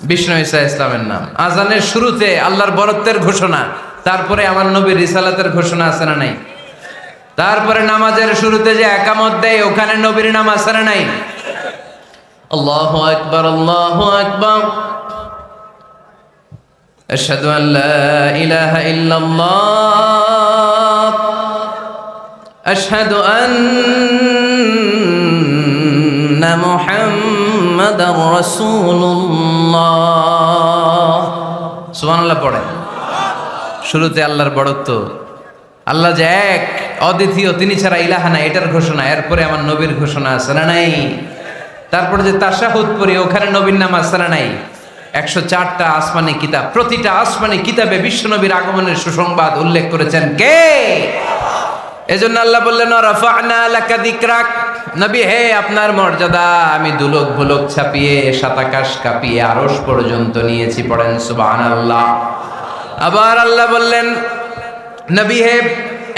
বিষ্ণু ঈসা ইসলামের নাম। আজানের শুরুতে আল্লাহর বরত্বের ঘোষণা, তারপরে আমার নবীর রিসালাতের ঘোষণা আছে না নাই? তারপরে নামাজের শুরুতে যে একামত দেয় ওখানে নবীর নাম আছে না নাই? আল্লাহু আকবার, আল্লাহু আকবার। আশহাদু আন লা ইলাহা ইল্লাল্লাহ, আশহাদু আন্না মুহাম্মাদার রাসূলুল্লাহ। সুবহানাল্লাহ পড়ে। শুরুতে আল্লাহর বড়ত্ব, আল্লাহ যে এক অদ্বিতীয়, তিনি ছাড়া ইলাহা নাই, এটার ঘোষণা। এরপরে আমার নবীর ঘোষণা আছে না নাই? তারপরে যে তাশাহুদ পড়ি ওখানে নবীর নাম আছে না নাই? 104টা আসমানি কিতাব, প্রতিটা আসমানি কিতাবে বিশ্বনবীর আগমনের সুসংবাদ উল্লেখ করেছেন কে? এজন্য আল্লাহ বললেন রাফা'না লাকা যিকরাক। নবী হে, আপনার মর্যাদা আমি দুলোক ভুলোক ছাপিয়ে সাতাকাশ কাঁপিয়ে আরশ পর্যন্ত নিয়েছি। পড়েন সুবহানাল্লাহ। আবার আল্লাহ বললেন নবী হে,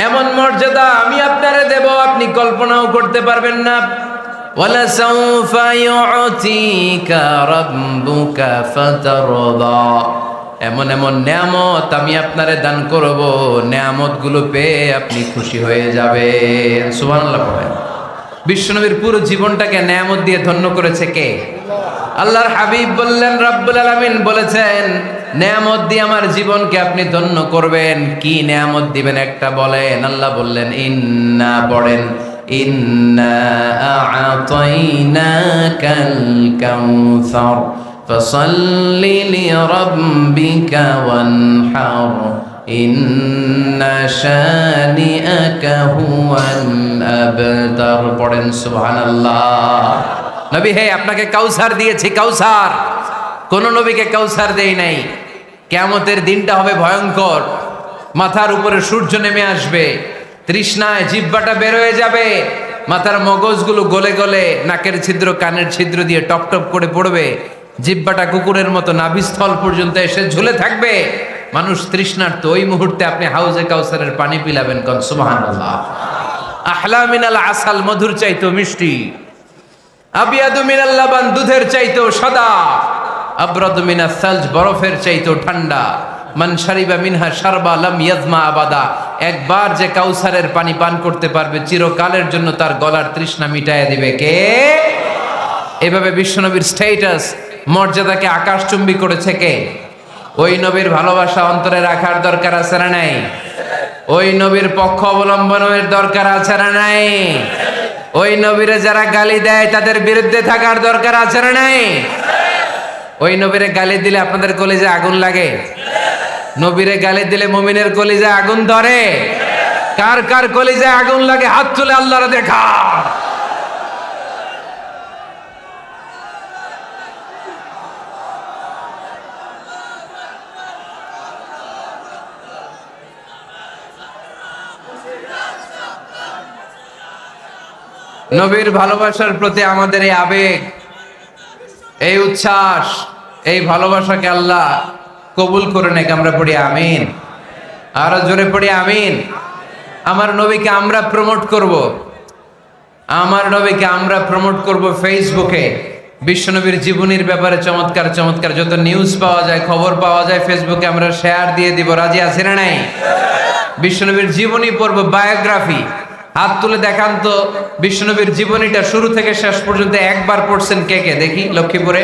এমন মর্যাদা আমি আপনারে দেব আপনি কল্পনাও করতে পারবেন না। ওয়ালা সাউফা ইউতিকা রাব্বুকা ফাতারদা। এমন এমন নেয়ামত আমি আপনারে দান করব, নেয়ামতগুলো পেয়ে আপনি খুশি হয়ে যাবেন। সুবহানাল্লাহ পড়েন। বিশ্বনবীর পুরো জীবনটাকে নেয়ামত দিয়ে ধন্য করেছে কে? আল্লাহর হাবিব বললেন, রব্বুল আলামিন বলেছেন নেয়ামত দিয়ে আমার জীবনকে আপনি ধন্য করবেন। কি নেয়ামত দিবেন একটা বলেন। আল্লাহ বললেন ইন্না, পড়েন, ইন্না আ'তাইনাকাল কাউসার ফাসাল্লি লিরাব্বিকা ওয়ানহার ইন্না শানিআকা হুয়াল আবতার। পড়েন সুবহানাল্লাহ। নবী হে, আপনাকে কাউসার দিয়েছি, কাউসার। কোন নবীকে কাউসার দেই নাই। কিয়ামতের দিনটা হবে ভয়ঙ্কর, মাথার উপরে সূর্য নেমে আসবে, তৃষ্ণায় জিহ্বাটা বের হয়ে যাবে, মাথার মগজগুলো গলে গলে নাকের ছিদ্র কানের ছিদ্র দিয়ে টপ টপ করে পড়বে, জিহ্বাটা কুকুরের মতো নাভিস্থল পর্যন্ত এসে ঝুলে থাকবে। মানুষ তৃষ্ণার্ত। ওই মুহূর্তে আপনি হাউজে কাউসারের পানি পিলাবেন। কোন সুবহানাল্লাহ। আহলা মিনাল আসাল, মধুর চাইতো মিষ্টি। আবিয়াদু মিনাল লাবান, দুধের চাইতো সাদা। আবরাদু মিনাস সালজ, বরফের চাইতো ঠান্ডা। মান শারিবা মিনহা শারবা লাম ইয়াজমা আবাদা। একবার যে কাউসারের পানি পান করতে পারবে চিরকালের জন্য তার গলার তৃষ্ণা মিটাইয়া দিবে কে? এভাবে বিশ্বনবীর স্ট্যাটাস, মর্যাদাকে আকাশচুম্বী করেছে কে? ওই নবীর ভালোবাসা অন্তরে রাখার দরকার আছে না নাই? ওই নবীর পক্ষ অবলম্বনের দরকার আছে না নাই? ওই নবীরে যারা গালি দেয় তাদের বিরুদ্ধে থাকার দরকার আছে না নাই? ওই নবীরে গালি দিলে আপনাদের কলিজায় আগুন লাগে? নবীরে গালি দিলে মুমিনের কলিজায় আগুন ধরে? কার কার কলিজায় আগুন লাগে হাত তুলে আল্লাহরে দেখা। নবীর ভালোবাসার প্রতি আমাদের এই আবেগ, এই উচ্ছ্বাস, এই ভালোবাসাকে আল্লাহ কবুল করে নেক। আমরা পড়ি আমিন। আরো জোরে পড়ি আমিন। আমার নবীকে আমরা প্রমোট করব, আমার নবীকে আমরা প্রমোট করব ফেসবুকে। বিশ্বনবীর জীবনীর ব্যাপারে চমৎকার চমৎকার যত নিউজ পাওয়া যায়, খবর পাওয়া যায়, ফেসবুকে আমরা শেয়ার দিয়ে দিব। রাজি আছে না নাই? বিশ্বনবীর জীবনী পড়ব, বায়োগ্রাফি। হাত তুলে দেখান তো বিশ্বনবীর জীবনীটা শুরু থেকে শেষ পর্যন্ত একবার পড়ছেন কে কে, দেখি লক্ষ্মীপুরে।